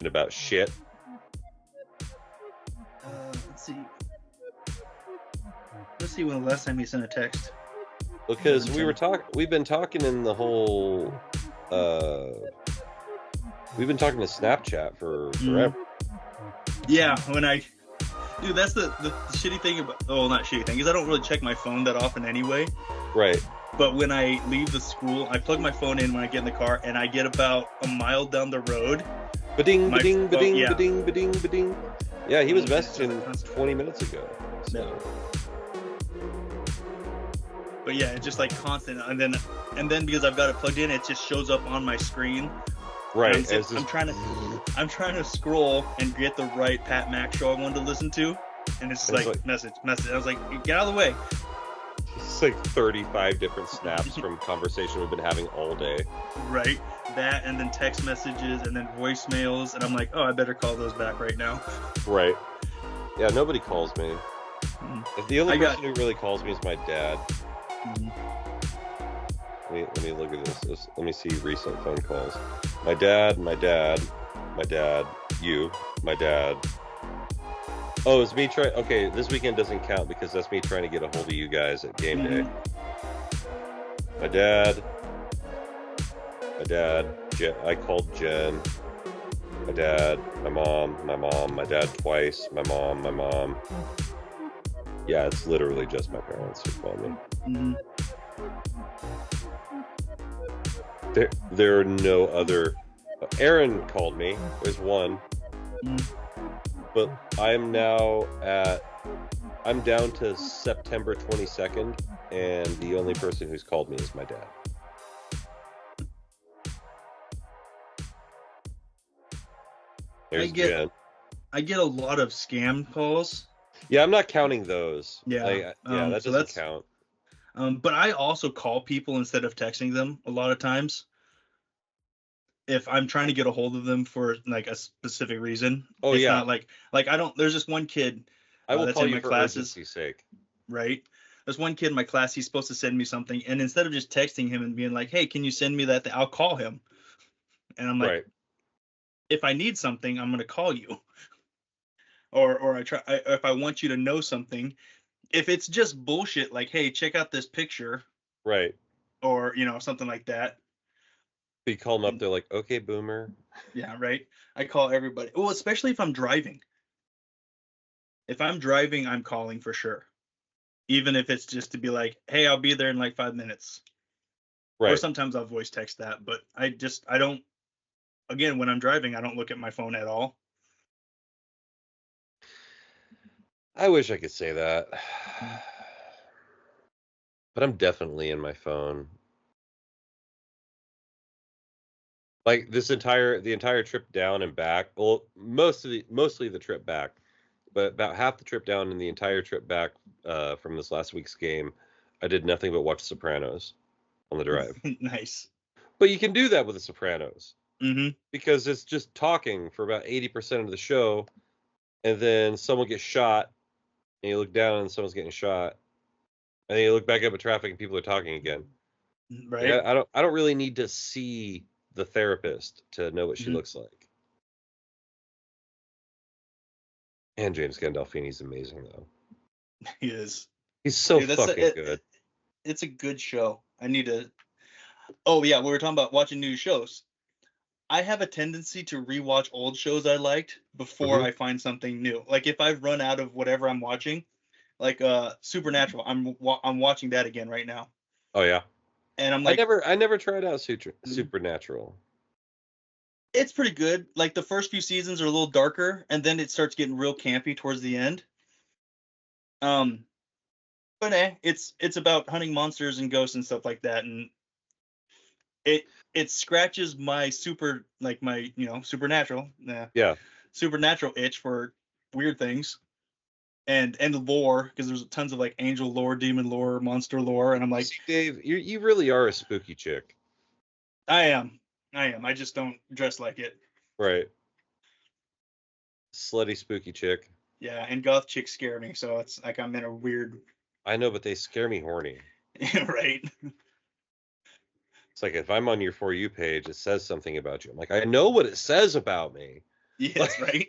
And about shit. Let's see. Let's see when the last time he sent a text. Because we've been talking in the whole, we've been talking to Snapchat for forever. Yeah, dude, that's the shitty thing about, not shitty thing, is I don't really check my phone that often anyway. Right. But when I leave the school, I plug my phone in when I get in the car, and I get about a mile down the road. Ba-ding, ba-ding, ba-ding, ba-ding, ba-ding, ba-ding. Yeah, he was messaging 20 minutes ago. So. Yeah. But yeah, it's just like constant, and then because I've got it plugged in, it just shows up on my screen. Right. I'm trying to scroll and get the right Pat Mac show I wanted to listen to, and it's like message. I was like, get out of the way. It's like 35 different snaps from conversation we've been having all day. Right. That, and then text messages, and then voicemails, and I'm like, I better call those back right now. Right. Yeah, nobody calls me. If the only person who really calls me is my dad. Let me look at this. Let me see recent phone calls. My dad, you, my dad. Oh, it's me trying. Okay, this weekend doesn't count because that's me trying to get a hold of you guys at game day. My dad. I called Jen. My dad, my mom, my dad twice, my mom. Yeah, it's literally just my parents who call me. There are no other. Aaron called me. There's one. But I'm down to September 22nd, and the only person who's called me is my dad. There's Jen. I get a lot of scam calls. Yeah, I'm not counting those. Yeah, that doesn't count. But I also call people instead of texting them a lot of times. If I'm trying to get a hold of them for like a specific reason. Oh, it's yeah. Not like I don't. There's just one kid. I will that's call in you my for classes. urgency's sake. Right. There's one kid in my class. He's supposed to send me something, and instead of just texting him and being like, "Hey, can you send me that?" I'll call him, and I'm like, right. If I need something, I'm gonna call you. Or if I want you to know something. If it's just bullshit, like, hey, check out this picture. Right. Or, something like that. You call them up, they're like, okay, boomer. Yeah, right. I call everybody. Well, especially if I'm driving. If I'm driving, I'm calling for sure. Even if it's just to be like, hey, I'll be there in like 5 minutes. Right. Or sometimes I'll voice text that. But I don't, again, when I'm driving, I don't look at my phone at all. I wish I could say that. But I'm definitely in my phone. Like the entire trip down and back. Well, mostly the trip back, but about half the trip down and the entire trip back from this last week's game, I did nothing but watch Sopranos on the drive. Nice. But you can do that with the Sopranos. Mm-hmm. Because it's just talking for about 80% of the show, and then someone gets shot, and you look down and someone's getting shot, and then you look back up at traffic and people are talking again. Right. Like, I don't really need to see the therapist to know what she looks like. And James Gandolfini's amazing, though. He is. He's so fucking good. It's a good show. I need to. Oh yeah, we were talking about watching new shows. I have a tendency to rewatch old shows I liked before I find something new. Like if I've run out of whatever I'm watching, like Supernatural, I'm watching that again right now. Oh yeah. And I'm like, I never tried out Supernatural. It's pretty good. Like the first few seasons are a little darker, and then it starts getting real campy towards the end. But it's about hunting monsters and ghosts and stuff like that, and it scratches my supernatural supernatural itch for weird things and lore, because there's tons of like angel lore, demon lore, monster lore, and I'm like, see, Dave, you really are a spooky chick. I am. I just don't dress like it. Right. Slutty spooky chick. Yeah, and goth chicks scare me, so it's like I'm in a weird. I know, but they scare me horny. Right. It's like if I'm on your For You page, it says something about you. I'm like, I know what it says about me. Yes, right.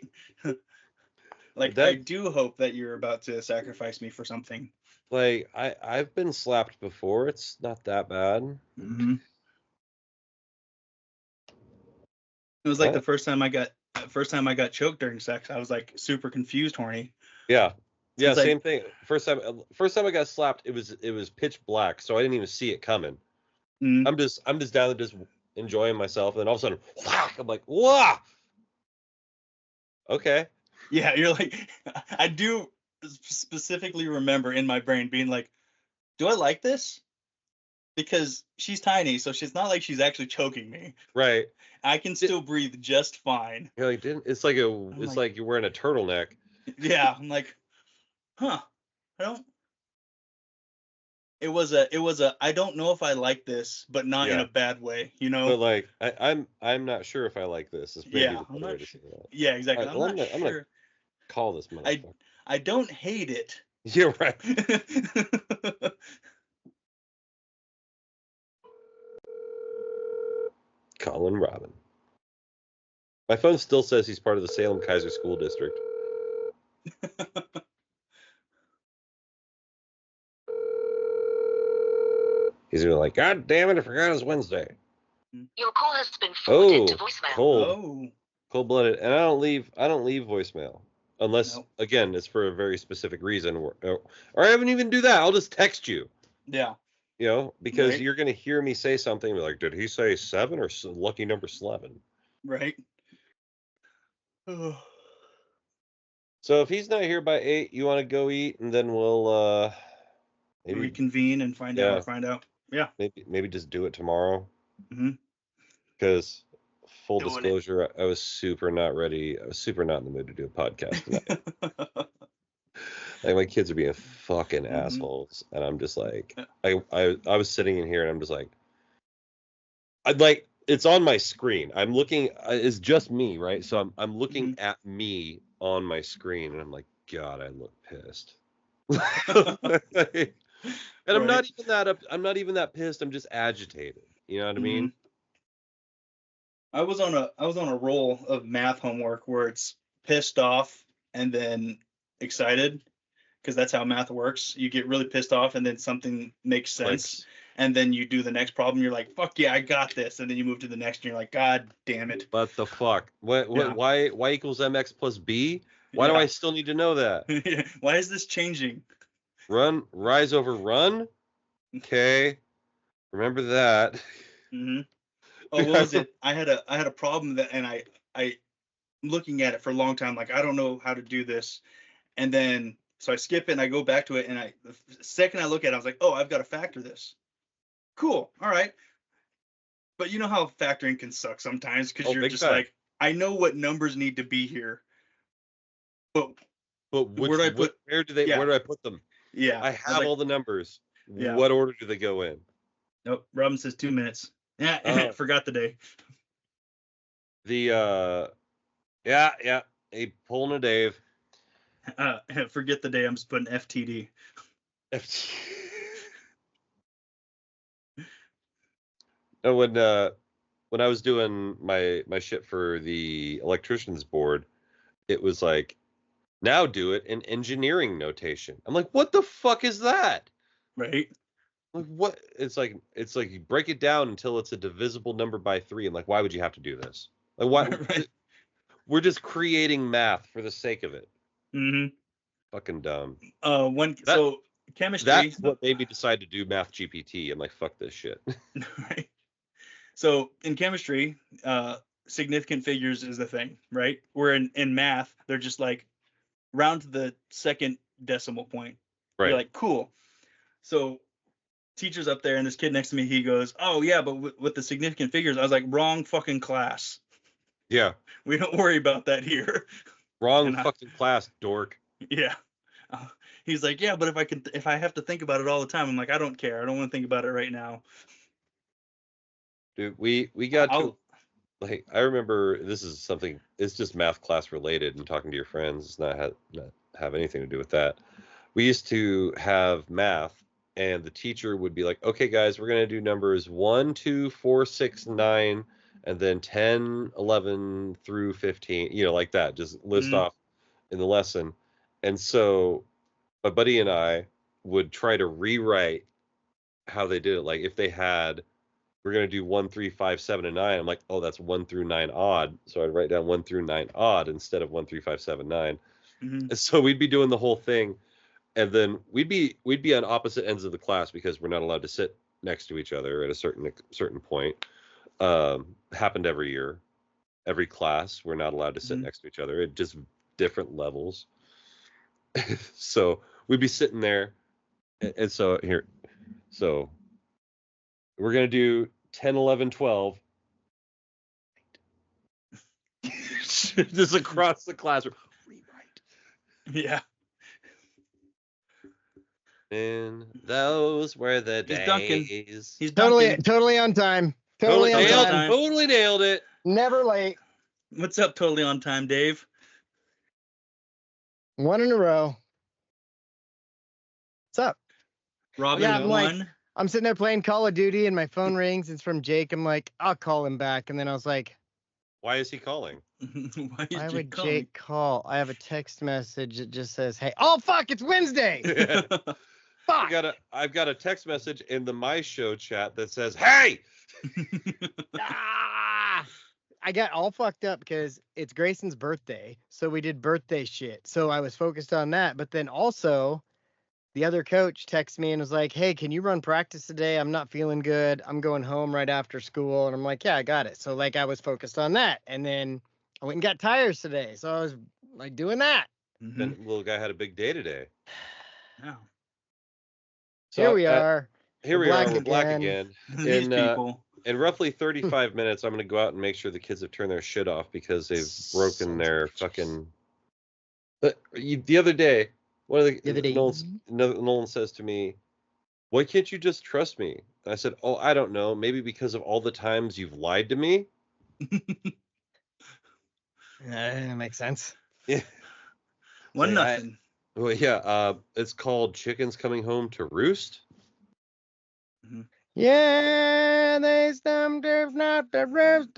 Like, I That do hope that you're about to sacrifice me for something. like I've been slapped before. It's not that bad. Mm-hmm. It was like What? the first time I got choked during sex. I was like super confused, horny. Yeah. So Yeah, it's like, same thing. First time I got slapped, it was pitch black, so I didn't even see it coming. mm, I'm just down there just enjoying myself, and then all of a sudden, whack, I'm like, "Whoa!" Okay. yeah, you're like, I do specifically remember in my brain being like, do I like this? Because she's tiny, so she's not like she's actually choking me. Right. I can Di- still breathe just fine. You're like, didn't I'm it's like, like you're wearing a turtleneck. yeah, I'm like, huh. I don't it was a I don't know if I like this, but not in Yeah. a bad way, you know? But like I'm not sure if I like this. Is maybe Yeah, the I'm better way not to sure. say that. All Yeah, exactly. right, I'm well not I'm gonna sure. call this I motherfucker. I don't hate it. You're right. Colin Robin. My phone still says he's part of the Salem Kaiser School District. He's gonna like, God damn it, I forgot it's Wednesday. Your call has been forwarded to Oh, voicemail. cold-blooded, and I don't leave voicemail unless, No. again, it's for a very specific reason, or I haven't even do that. I'll just text you, Yeah. because Right. you're gonna hear me say something and be like, did he say 7 or lucky number 11? Right. So if he's not here by 8, you want to go eat, and then we'll maybe, Reconvene and find yeah, out. Yeah. maybe just do it tomorrow. Mm-hmm. Because full Doing it. disclosure, I was super not ready. I was super not in the mood to do a podcast tonight. Like, my kids are being fucking Mm-hmm. assholes, and I'm just like, I was sitting in here, and I'm just like, I'd like, it's on my screen. I'm looking. It's just me, right? So I'm looking Mm-hmm. at me on my screen, and I'm like, God, I look pissed. And I'm Right. not even that up. I'm not even that pissed. I'm just agitated. You know what I Mm-hmm. mean? I was on a roll of math homework where it's pissed off and then excited, because that's how math works. You get really pissed off and then something makes sense. Clicks. And then you do the next problem. You're like, fuck yeah, I got this. And then you move to the next and you're like, God damn it. What the fuck? What? Yeah. Why equals mx plus b? Why do Yeah. I still need to know that? Why is this changing? Rise over run. Okay, remember that. Mm-hmm. Oh, what was it? I had a problem that, and I looking at it for a long time, like I don't know how to do this. And then so I skip it and I go back to it, and the second I look at it, I was like, oh, I've got to factor this. Cool. All right. But you know how factoring can suck sometimes, because Oh, you're big just time. like, I know what numbers need to be here, but But where do I put? where do they? Yeah. Where do I put them? Yeah. I I was have like, all the numbers. yeah. What order do they go in? Nope. Robin says 2 minutes. Yeah. Forgot the day. Yeah. A pulling a Dave. Forget the day. I'm just putting FTD. No, when I was doing my shit for the electricians board, it was like, now do it in engineering notation. I'm like, what the fuck is that? Right. Like, what? It's like you break it down until it's a divisible number by 3. I'm like, why would you have to do this? Like, why? Right. We're just creating math for the sake of it. Mm-hmm. Fucking dumb. So chemistry. That's what made me decide to do Math GPT. I'm like, fuck this shit. Right. So in chemistry, significant figures is the thing, right? Where in math, they're just like round to the second decimal point. Right. You're like, cool. So teacher's up there, and this kid next to me, he goes, oh yeah, but with the significant figures, I was like, wrong fucking class. Yeah. We don't worry about that here. Wrong fucking class, dork. Yeah. He's like, yeah, but if I have to think about it all the time, I'm like, I don't care. I don't want to think about it right now. Dude, we got to, like, I remember, this is something, it's just math class related, and talking to your friends. It's not have anything to do with that. We used to have math, and the teacher would be like, okay guys, we're gonna do numbers 1, 2, 4, 6, 9, and then 10, 11 through 15, like that, just list off in the lesson. And so my buddy and I would try to rewrite how they did it. Like if we're going to do 1, 3, 5, 7, and 9. I'm like, oh, that's 1 through 9 odd. So I'd write down 1 through 9 odd instead of 1, 3, 5, 7, 9. And so we'd be doing the whole thing. And then we'd be on opposite ends of the class because we're not allowed to sit next to each other at a certain point. Happened every year. Every class, we're not allowed to sit next to each other at just different levels. So we'd be sitting there. And so we're going to do 10, 11, 12. Just across the classroom. Rewrite. Yeah. And those were the He's dunking. days. He's totally on time. Totally on time. Totally nailed it. Never late. What's up, totally on time, Dave? 1 in a row. What's up? Robin, Yeah, I'm one. like, I'm sitting there playing Call of Duty and my phone rings. It's from Jake. I'm like, I'll call him back. And then I was like, why is he calling? Why would Jake call? I have a text message that just says, hey, oh, fuck, it's Wednesday. Fuck. I've got a text message in the My Show chat that says, hey! I got all fucked up because it's Grayson's birthday. So we did birthday shit. So I was focused on that. But then also, the other coach texted me and was like, hey, can you run practice today? I'm not feeling good. I'm going home right after school. And I'm like, yeah, I got it. So like I was focused on that. And then I went and got tires today. So I was like doing that. That little guy had a big day today. Yeah. So here we are. We're black again. These people. In roughly 35 minutes, I'm going to go out and make sure the kids have turned their shit off because they've broken their fucking... The other day, Nolan says to me, why can't you just trust me? And I said, oh, I don't know. Maybe because of all the times you've lied to me? That makes sense. Yeah. Nothing. It's called Chickens Coming Home to Roost. Yeah, they stumped not the rooster.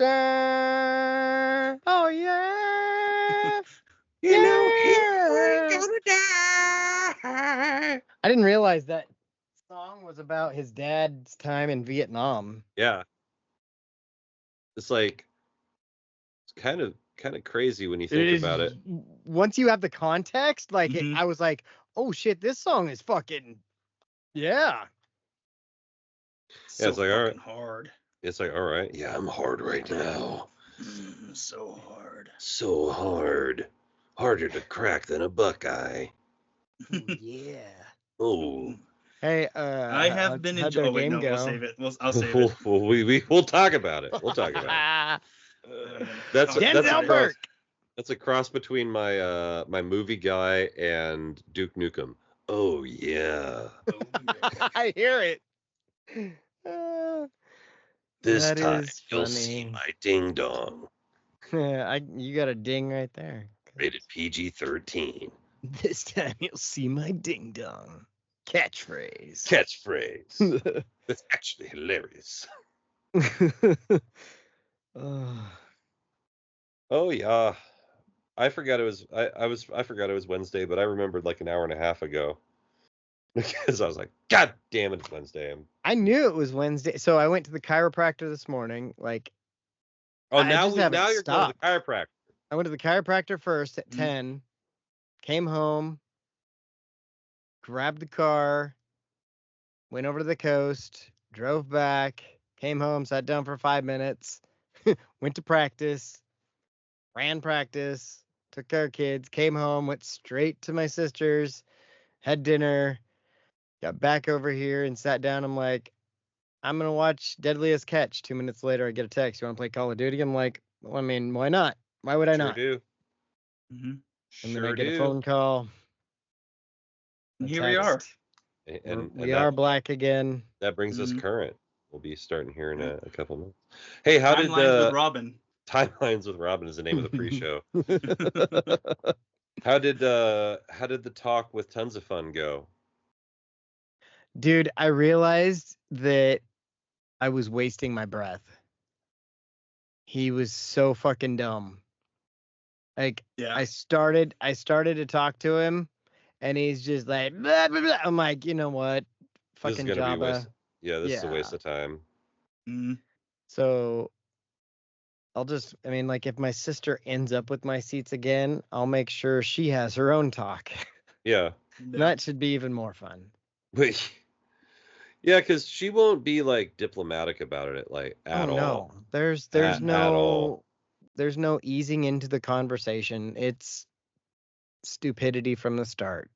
Oh, yeah. We're gonna die. I didn't realize that song was about his dad's time in Vietnam. Yeah. It's like, it's kind of crazy when you think about it. Once you have the context, like I was like, oh shit, this song is fucking, yeah. Yeah, it's like, all right. Hard. It's like, all right. Yeah, I'm hard right now. So hard. So hard. Harder to crack than a Buckeye. Yeah. Oh. Hey, I have been enjoying. Oh wait, no, we'll save it. I'll save it. We'll talk about it. We'll talk about it. That's a cross between my my movie guy and Duke Nukem. Oh yeah. I hear it. This time you'll see my ding dong. You got a ding right there. Rated PG-13. This time you'll see my ding dong. Catchphrase. That's actually hilarious. Oh yeah. I forgot it was I forgot it was Wednesday, but I remembered like an hour and a half ago. Because I was like, God damn it, it's Wednesday. I knew it was Wednesday. So I went to the chiropractor this morning. Like, now you're going to the chiropractor. I went to the chiropractor first at 10, came home, grabbed the car, went over to the coast, drove back, came home, sat down for 5 minutes, went to practice, ran practice, took care of kids, came home, went straight to my sister's, had dinner, got back over here and sat down. I'm like, I'm going to watch Deadliest Catch. 2 minutes later, I get a text. You want to play Call of Duty? I'm like, well, I mean, why not? Why would I not? Do. And then I get a phone call. Here we are. And we are black again. That brings us current. We'll be starting here in a couple months. Hey, how did Timelines with Robin? Timelines with Robin is the name of the pre-show. How did the talk with Tons of Fun go? Dude, I realized that I was wasting my breath. he was so fucking dumb. Like, Yeah. I started to talk to him, and he's just like, blah, blah, blah. I'm like, you know what? This is Fucking gonna be a waste. Jabba. Yeah, this is a Yeah. waste of time. Mm. So I mean, like, if my sister ends up with my seats again, I'll make sure she has her own talk. Yeah. That should be even more fun. But yeah, because she won't be like diplomatic about it, like at all. No, there's At all. there's no easing into the conversation. It's stupidity from the start.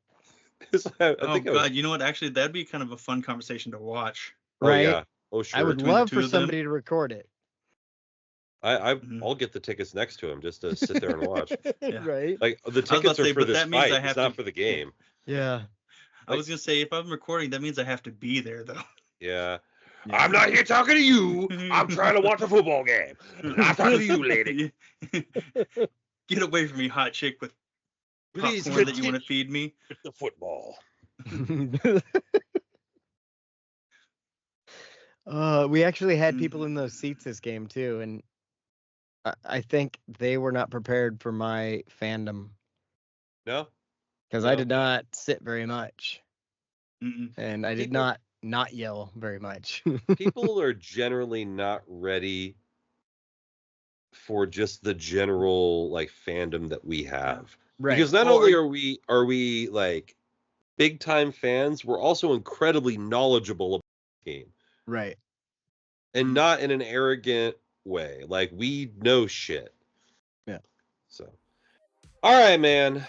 I Oh think I God, was, you know what? Actually, that'd be kind of a fun conversation to watch. oh Right? yeah. Oh sure. I would Between the love two for of them? somebody to record it. I'll get the tickets next to him just to sit there and watch. Yeah. Right? Like the about to tickets are say, for but this that means I fight. have It's not to- for the game. Yeah. I was gonna say, if I'm recording, that means I have to be there, though. Yeah. Yeah. I'm not here talking to you. I'm trying to watch a football game. I'm talking to you, lady. Get away from me, hot chick with Please popcorn that you want to feed me. the football. We actually had people in those seats this game too, and I think they were not prepared for my fandom No? because No. I did not sit very much, Mm-mm. and I did People- not yell very much. People are generally not ready for just the general like fandom that we have. Right. Because not Or- only are we like big time fans, we're also incredibly knowledgeable about the game. Right. And not in an arrogant way. Like we know shit. Yeah. So all right, man.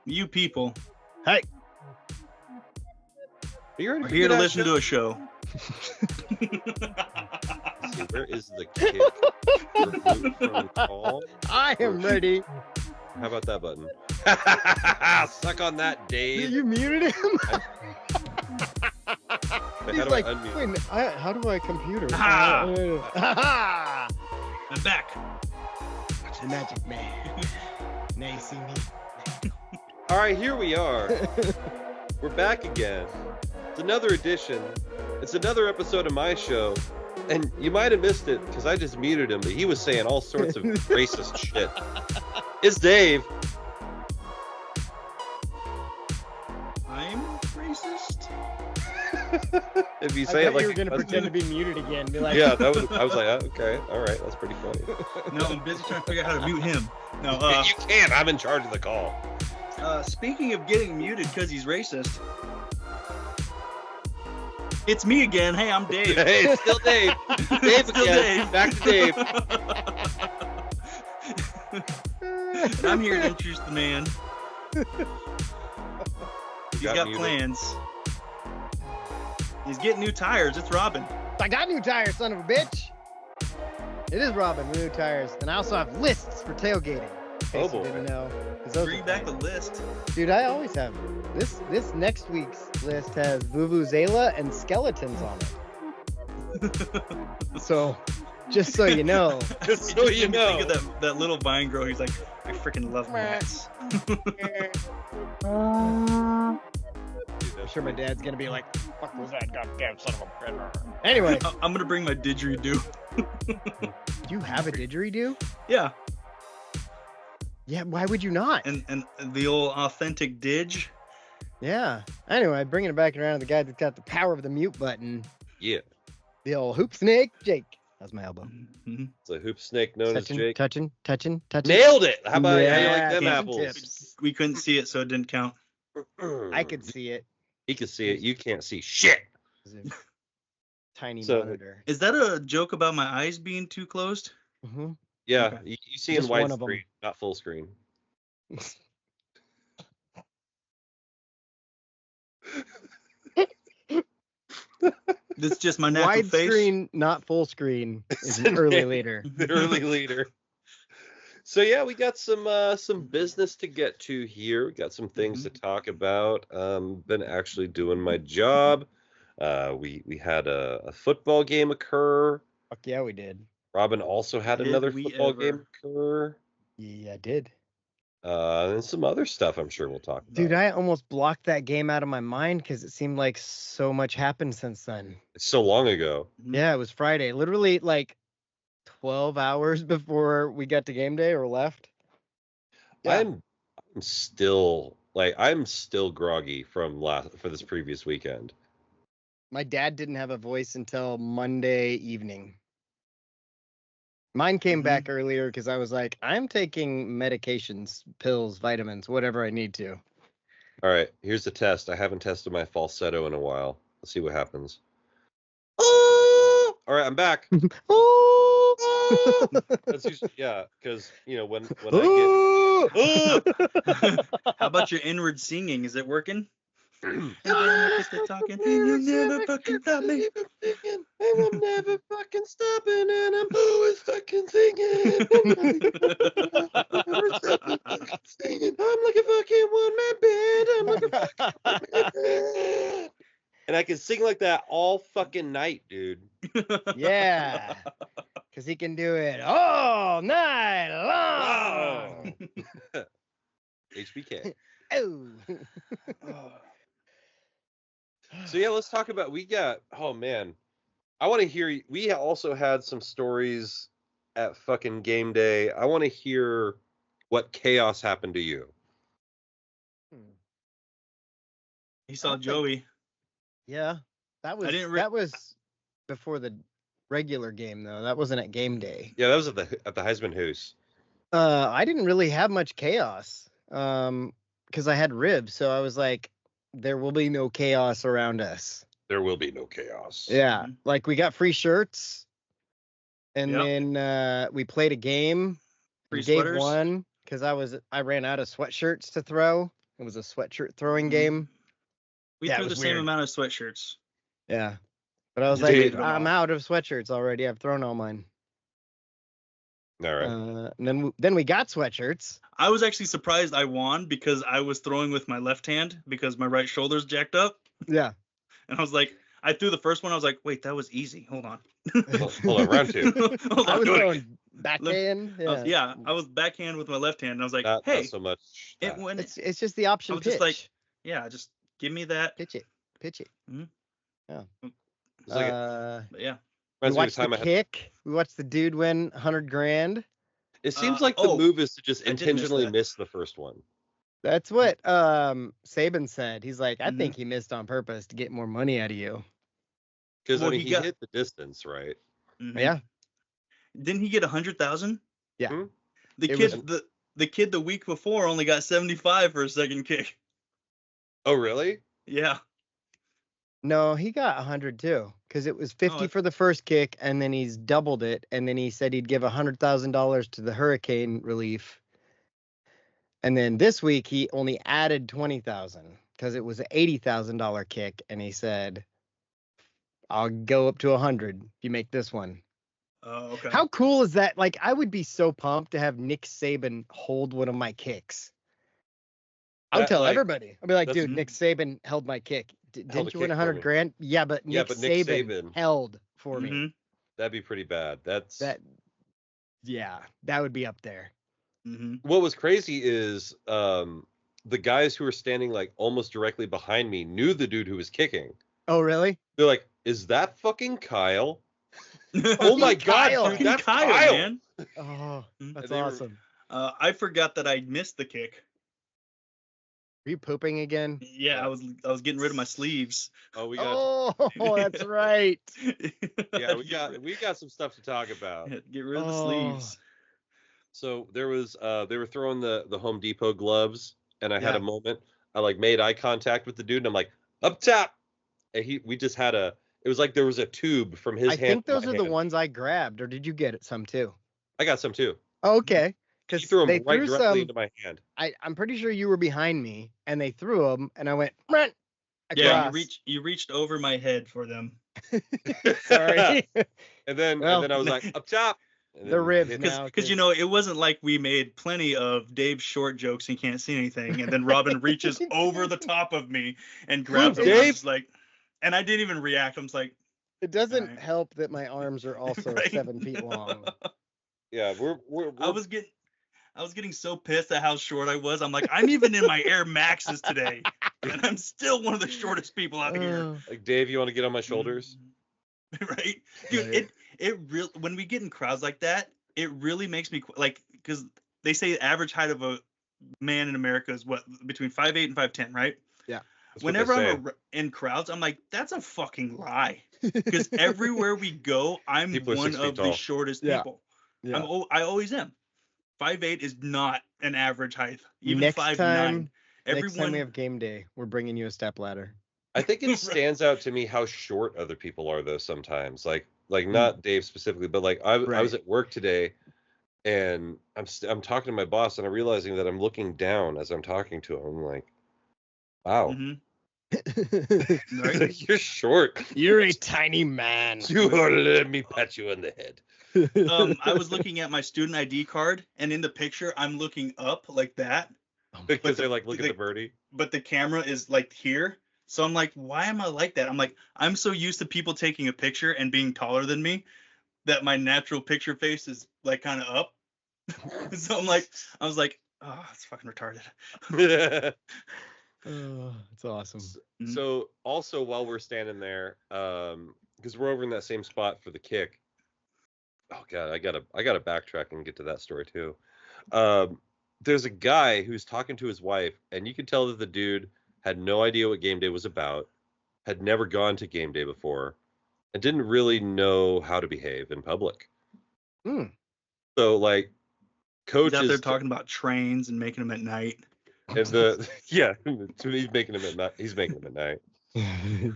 You people Hey. Are you ready are for here to Good Ass listen Show? to a show. See, where is the kick? Remove from call? I am ready. How about that button? Suck on that, Dave. You muted him? Wait, He's how do like, I unmute? wait, how do I computer? Ah. Ha! I'm back. The magic man. Now you see me. All right, here we are. We're back again. It's another edition. It's another episode of my show. And you might have missed it because I just muted him, but he was saying all sorts of racist shit. It's Dave. I'm racist. If you I say thought it like you were a gonna cousin- pretend to be muted again. Be like, Yeah, I was like, oh, okay, all right, that's pretty funny. No, I'm busy trying to figure out how to mute him. No, You can't. I'm in charge of the call. speaking of getting muted because he's racist, it's me again. Hey, I'm Dave. Hey, it's still Dave. Dave Still again. Dave. Back to Dave. And I'm here to introduce the man. He's got muted. plans. He's getting new tires. It's Robin. I got new tires, son of a bitch. It is Robin with new tires, and I also have lists for tailgating. In case Oh, you boy. didn't know. 'Cause those Bring are back the fun. list. Dude, I always have this. This next week's list has Vuvuzela and skeletons on it. So, just so you know. Just It so just you made me think know. of that little vine grower. He's like, I freaking love rats. I'm sure my dad's gonna be like, "Fuck was that goddamn son of a bitch." Anyway, I'm gonna bring my didgeridoo. do you have a didgeridoo? Yeah, Yeah, why would you not? and the old authentic didge. Yeah. Anyway, bringing it back around to the guy that's got the power of the mute button, Yeah. the old hoop snake, Jake. That's my elbow. Mhm. It's a hoop snake known as Jake. Touching. Nailed it. How about how you Yeah, like them hand apples? tips. We couldn't see it, so it didn't count. I could see it. He can see it. You can't see shit. It was a tiny So- monitor. Is that a joke about my eyes being too closed? hmm Yeah, Okay. you see in Just one of 'em. widescreen, not full screen. This is just my natural face. Widescreen, not full screen, is an It's early an- later. The early leader. So yeah, we got some business to get to here. We got some things to talk about. Been actually doing my job. We had a football game occur. Fuck yeah, we did. Robin also had Did another we football ever? game occur. Yeah, I did. And some other stuff I'm sure we'll talk about. Dude, I almost blocked that game out of my mind because it seemed like so much happened since then. It's so long ago. Mhm. Yeah, it was Friday. Literally like 12 hours before we got to game day or left. Yeah. I'm still groggy from for this previous weekend. My dad didn't have a voice until Monday evening. Mine came back earlier because I was like, I'm taking medications, pills, vitamins, whatever I need to. All right, here's the test. I haven't tested my falsetto in a while. Let's see what happens. Oh! All right, I'm back. Oh! That's usually, yeah, because when I How about your inward singing? Is it working? And then I get to talking, and you'll never fucking stop me. and I'm never fucking stopping, and I'm always fucking singing. I'm like a fucking one-man band. I'm like a fucking one-man band. And I can sing like that all fucking night, dude. Yeah. Because he can do it all night long. HBK. Oh. So yeah, let's talk about oh man. I want to hear we also had some stories at fucking game day. I want to hear what chaos happened to you. He saw Joey. Yeah. That was before the regular game though. That wasn't at game day. Yeah, that was at the Heisman House. I didn't really have much chaos. Because I had ribs, so I was like, there will be no chaos around us. There will be no chaos. Yeah. Like we got free shirts. And then we played a game. Free Dave sweaters. won because I ran out of sweatshirts to throw. It was a sweatshirt throwing game. We Yeah, it threw the was same weird. amount of sweatshirts. Yeah. But I was Did like, you- I'm out of sweatshirts already. I've thrown all mine. All right. And then we got sweatshirts. I was actually surprised I won because I was throwing with my left hand because my right shoulder's jacked up. Yeah. And I was like, I threw the first one. I was like, wait, that was easy. Hold on. Hold on, round two. Hold on, I was do it throwing again. backhand. Yeah. I was backhand with my left hand. And I was like, Not hey, so much. it went. It's just the option I was pitch. just like, yeah, just give me that. Pitch it. Yeah. It's like But yeah. We reminds me of watched the time the I had. kick. We watched the dude win $100,000. It seems like the move is to just I did miss intentionally that. miss the first one. That's what Saban said. He's like, I Mhm. think he missed on purpose to get more money out of you. Because Well, I mean, he he got- hit the distance, right? Mhm. Yeah. Didn't he get 100,000? Yeah. Hmm? The It kid, the kid the week before only got 75 for a second kick. Oh, really? Yeah. No, he got 100 too, because it was 50 I- for the first kick, and then he's doubled it, and then he said he'd give $100,000 to the hurricane relief. And then this week he only added 20,000 because it was an $80,000 kick, and he said, "I'll go up to 100 if you make this one." Oh, okay. How cool is that? Like, I would be so pumped to have Nick Saban hold one of my kicks. I'll That, tell like, everybody. I'll be like, that's- dude, Nick Saban held my kick. Held Didn't a you win kick for 100 me. grand? Yeah, but Yeah, Nick but Nick Saban Saban- held for me. Mhm. That'd be pretty bad. Yeah, that would be up there. Mhm. What was crazy is the guys who were standing like almost directly behind me knew the dude who was kicking. Oh, really? They're like, "Is that fucking Kyle?" Oh my god, Kyle. dude, Fucking that's Kyle, Kyle. man. Oh, Mhm. that's They were- awesome. I forgot that I missed the kick. Are you pooping again? Yeah, I was getting rid of my sleeves. Oh, we got Oh, that's right. yeah, we got some stuff to talk about. Get rid of the Oh. sleeves. So there was they were throwing the Home Depot gloves, and I had Yeah. a moment. I like made eye contact with the dude, and I'm like, up top. And we just had it was like there was a tube from his I hand. think to those my are the hand. ones I grabbed, or did you get it some too? I got some too. Oh, okay. He Because threw they them right threw directly some. into my hand. I'm pretty sure you were behind me, and they threw them, and I went run Yeah, across. you reached over my head for them. Sorry. And then Well, I was like, up top. And the then ribs hit- now. Because it wasn't like we made plenty of Dave's short jokes and can't see anything, and then Robin reaches over the top of me and grabs him. Dave. And I was like, and I didn't even react. I'm just like, It doesn't Alright. help that my arms are also Right. 7 feet long. Yeah, we're I was getting so pissed at how short I was. I'm like, I'm even in my Air Maxes today, and I'm still one of the shortest people out here. Oh, like, Dave, you want to get on my shoulders? Right, dude. Right. It really, when we get in crowds like that, it really makes me like, because they say the average height of a man in America is what, between 5'8" and 5'10", right? Yeah. That's what they Whenever say. I'm in crowds, I'm like, that's a fucking lie. Because everywhere we go, I'm People are one 6 feet of the tall. shortest Yeah. people. Yeah. I always am. 5'8" is not an average height. Even Next 5'9". time we Everyone. have game day, we're bringing you a step ladder. I think it stands out to me how short other people are though sometimes. Like not Dave specifically, but like I was Right. at work today and I'm talking to my boss and I'm realizing that I'm looking down as I'm talking to him. I'm like, wow. Mhm. You're short. You're a tiny man. You are, let me pat you on the head. I was looking at my student ID card, and in the picture, I'm looking up like that. Because the- they're like, look at the birdie. But the camera is like here. So I'm like, why am I like that? I'm like, I'm so used to people taking a picture and being taller than me that my natural picture face is like kind of up. So I was like, oh, it's fucking retarded. Oh, it's awesome. So also while we're standing there, because we're over in that same spot for the kick. Oh god, I gotta backtrack and get to that story too. There's a guy who's talking to his wife, and you can tell that the dude had no idea what game day was about, had never gone to game day before, and didn't really know how to behave in public. So like, coaches He's out there talking about trains and making them at night. and he's making them at night. He's making them at night.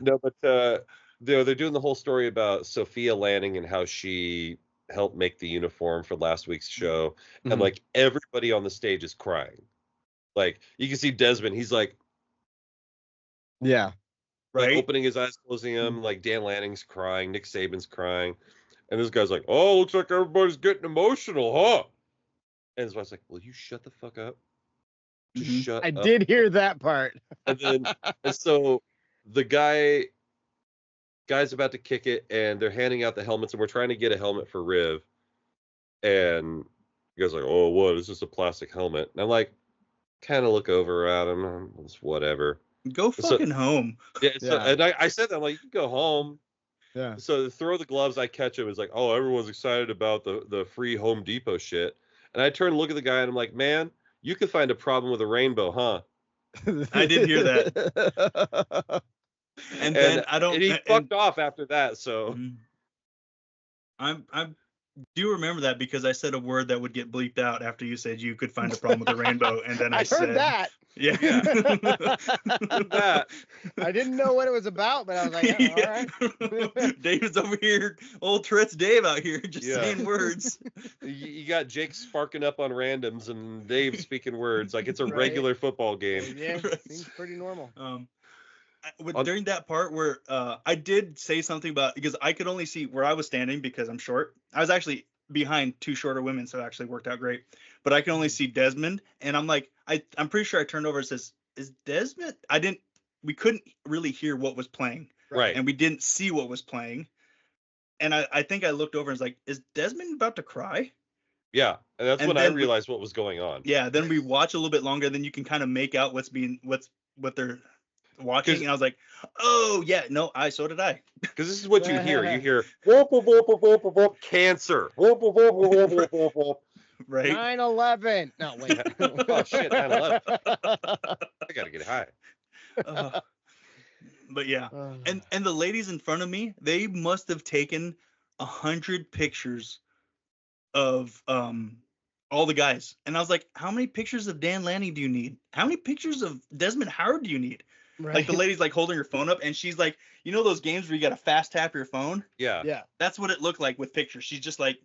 No, but they're doing the whole story about Sophia landing and how she helped make the uniform for last week's show, and like everybody on the stage is crying. Like you can see Desmond, he's like, yeah, right, opening his eyes, closing them. Like Dan Lanning's crying, Nick Saban's crying, and this guy's like, oh, looks like everybody's getting emotional, huh? And his wife's like, will you shut the fuck up? Just shut I up. did hear that part. And so the guy's about to kick it, and they're handing out the helmets, and we're trying to get a helmet for Riv, and the guy's like, oh, what is this, a plastic helmet? And I'm like, kind of look over at him, it's whatever, go fucking home. Yeah, so, and I said that, I'm like, you can go home. Yeah. So throw the gloves, I catch him, it's like, oh, everyone's excited about the free Home Depot shit, and I turn and look at the guy, and I'm like, man, you could find a problem with a rainbow, huh? I did hear that. And then he fucked off after that. So I do remember that because I said a word that would get bleeped out after you said you could find a problem with the rainbow, and then I said heard that. Yeah. That. I didn't know what it was about, but I was like, oh, all right. David's over here, old Tourette's Dave out here, just saying words. You got Jake sparking up on randoms and Dave speaking words like it's a Right. regular football game. Yeah, seems pretty normal. During that part where I did say something about, because I could only see where I was standing because I'm short. I was actually behind two shorter women, so it actually worked out great. But I can only see Desmond, and I'm like, I'm pretty sure I turned over and says, "Is Desmond?" We couldn't really hear what was playing, right? And we didn't see what was playing. And I think I looked over and was like, "Is Desmond about to cry?" Yeah, and that's when I realized what was going on. Yeah, then we watch a little bit longer, then you can kind of make out what they're watching, and I was like, oh yeah, no, so did I. Because this is what you hear. You hear whoop, whoop, whoop, whoop, whoop, whoop, whoop, cancer. Whoop, whoop, whoop, whoop, whoop, whoop, whoop. Right. 9/11. No, wait. Oh shit, 9/11. I gotta get high. But yeah, and the ladies in front of me, they must have taken 100 pictures of all the guys, and I was like, how many pictures of Dan Lanning do you need? How many pictures of Desmond Howard do you need? Right. Like the lady's like holding her phone up, and she's like, you know those games where you got to fast tap your phone? Yeah. That's what it looked like with pictures. She's just like,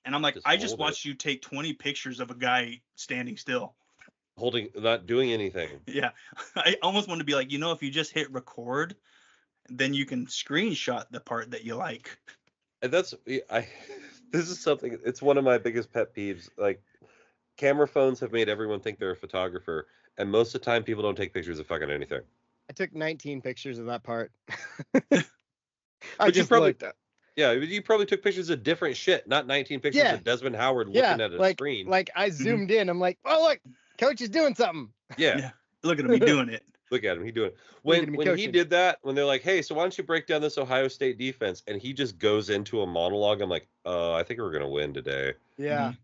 and I'm like, I just watched you take 20 pictures of a guy standing still, not doing anything. Yeah. I almost want to be like, if you just hit record, then you can screenshot the part that you like. And this is something, it's one of my biggest pet peeves. Like, camera phones have made everyone think they're a photographer, and most of the time people don't take pictures of fucking anything. I took 19 pictures of that part. I just looked at. Yeah, you probably took pictures of different shit, not 19 pictures of Desmond Howard looking at a screen. Like I zoomed in, I'm like, oh look, coach is doing something. Yeah. Look at me doing it. Look at him. He doing Look at when me when he coaching. did that. When they're like, "Hey, so why don't you break down this Ohio State defense?" and he just goes into a monologue. I'm like, I think we're gonna win today. Yeah.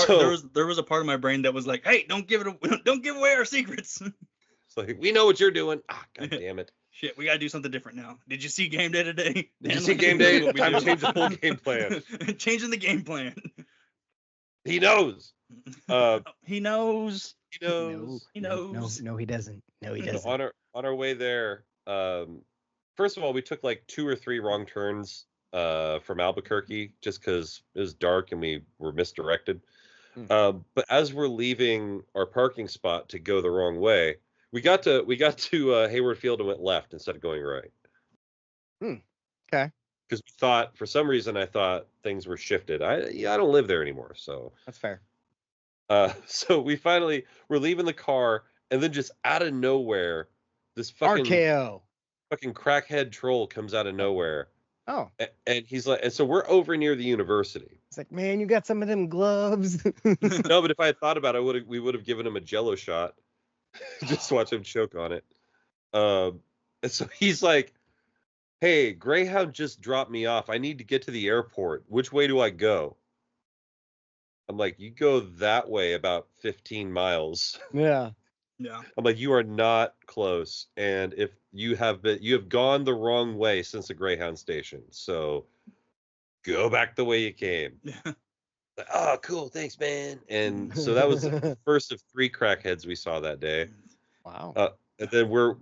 There was a part of my brain that was like, "Hey, don't give away our secrets." It's like, we know what you're doing. God damn it. Shit, we gotta do something different now. Did you see game day today? Did you see game day? Time to change the whole game plan. Changing the game plan. He knows. He knows. He knows. He knows. No, he doesn't. No, he doesn't. On our way there, first of all, we took like 2 or 3 wrong turns from Albuquerque just because it was dark and we were misdirected. But as we're leaving our parking spot to go the wrong way, we got to Hayward Field and went left instead of going right. Okay. Because we thought, for some reason, I thought things were shifted. I don't live there anymore, so That's fair. so we're leaving the car, and then just out of nowhere, this RKO. fucking crackhead troll comes out of nowhere. Oh. And he's like, and so we're over near the university. It's like, man, you got some of them gloves. No, but if I had thought about it, we would have given him a Jello shot. Just watch him choke on it. And so he's like, "Hey, Greyhound just dropped me off. I need to get to the airport. Which way do I go?" I'm like, "You go that way about 15 miles." Yeah. Yeah. I'm like, "You are not close. And if you have gone the wrong way since the Greyhound station. So go back the way you came." Like, "Oh, cool. Thanks, man." And so that was the first of 3 crackheads we saw that day. Wow. And then we're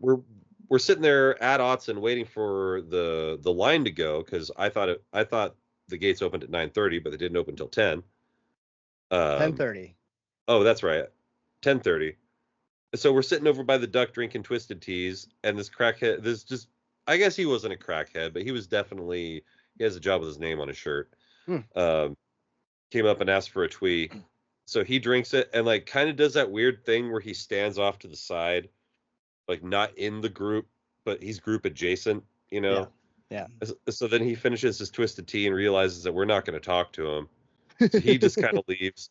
sitting there at Autzen waiting for the line to go, because I thought the gates opened at 9:30, but they didn't open until 10. 10:30. Oh, that's right, 10:30. So we're sitting over by the duck drinking Twisted Teas, and this crackhead, I guess he wasn't a crackhead, but he has a job with his name on his shirt. Came up and asked for a twee. So he drinks it and like kind of does that weird thing where he stands off to the side, like not in the group, but he's group adjacent, you know? Yeah. So then he finishes his Twisted Tea and realizes that we're not going to talk to him. So he just kind of leaves.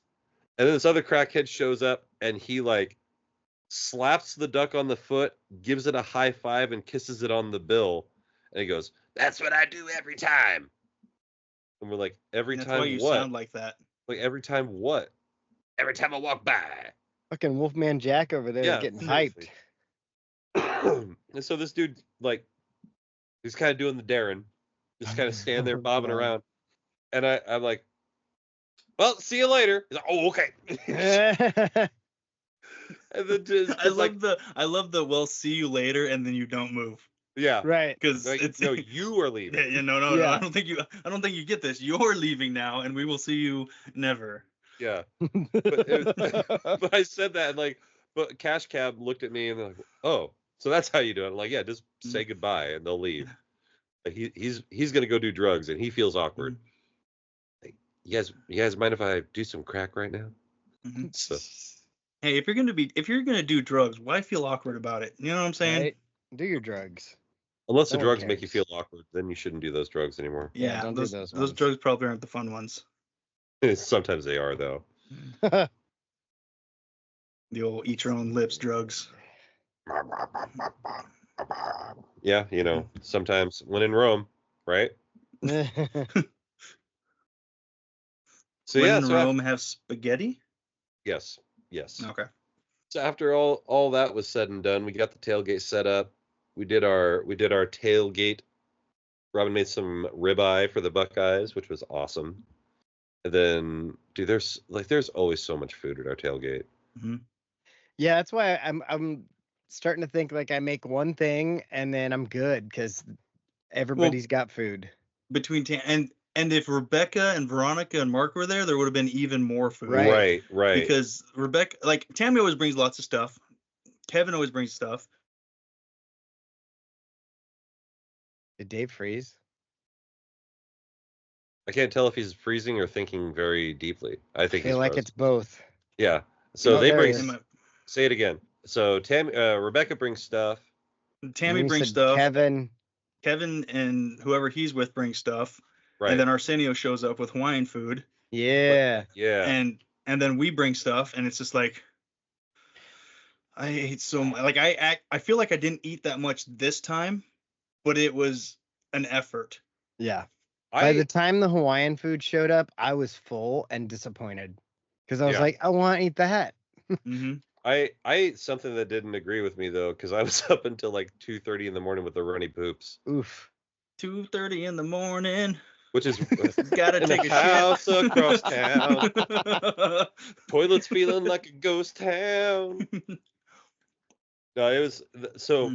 And then this other crackhead shows up and he like slaps the duck on the foot, gives it a high five and kisses it on the bill. And he goes, "That's what I do every time." And we're like, "Every That's time why you what?" sound like that. Like, every time what? "Every time I walk by." Fucking Wolfman Jack over there getting hyped. And so this dude, like, he's kind of doing the Darren, just kind of standing there bobbing around. And I'm like, "Well, see you later." He's like, "Oh, okay." And then just, I love the "we'll see you later" and then you don't move. Yeah. Right. Because Like, it's no, you are leaving. Yeah, no. Yeah. I don't think you get this. You're leaving now, and we will see you never. Yeah. But I said that, and like, but Cash Cab looked at me and they're like, "Oh, so that's how you do it." I'm like, "Yeah, just say goodbye and they'll leave." Like he's gonna go do drugs and he feels awkward. Like, you guys mind if I do some crack right now? So, hey, if you're gonna do drugs, why feel awkward about it? You know what I'm saying? Right? Do your drugs. unless the No one drugs make you cares. feel awkward, then you shouldn't do those drugs anymore. Yeah, don't do those those ones. drugs probably aren't the fun ones. Sometimes they are, though. The old eat your own lips drugs. Yeah, sometimes when in Rome, right? So When yeah, in Rome have spaghetti? yes. Okay. So after all that was said and done, we got the tailgate set up. We did our tailgate. Robin made some ribeye for the Buckeyes, which was awesome. And then, dude, there's always so much food at our tailgate. Mm-hmm. Yeah, that's why I'm starting to think like I make one thing and then I'm good because everybody's got food. Between and if Rebecca and Veronica and Mark were there would have been even more food. Right. Because Rebecca, like Tammy always brings lots of stuff. Kevin always brings stuff. Did Dave freeze? I can't tell if he's freezing or thinking very deeply. I think I feel he's like frozen. it's both. Yeah. So they there bring. he is. Say it again. So Rebecca brings stuff. Tammy You brings said stuff. Kevin and whoever he's with brings stuff. Right. And then Arsenio shows up with Hawaiian food. Yeah. Yeah. And then we bring stuff, and it's just like, I ate so much. Like I feel like I didn't eat that much this time, but it was an effort. Yeah. By the time the Hawaiian food showed up, I was full and disappointed because I was like, I want to eat that. Mm-hmm. I ate something that didn't agree with me though, because I was up until like 2:30 in the morning with the runny poops. Oof. 2:30 in the morning. Which is gotta in take a a house shit. across town. Toilets feeling like a ghost town. No, it was so.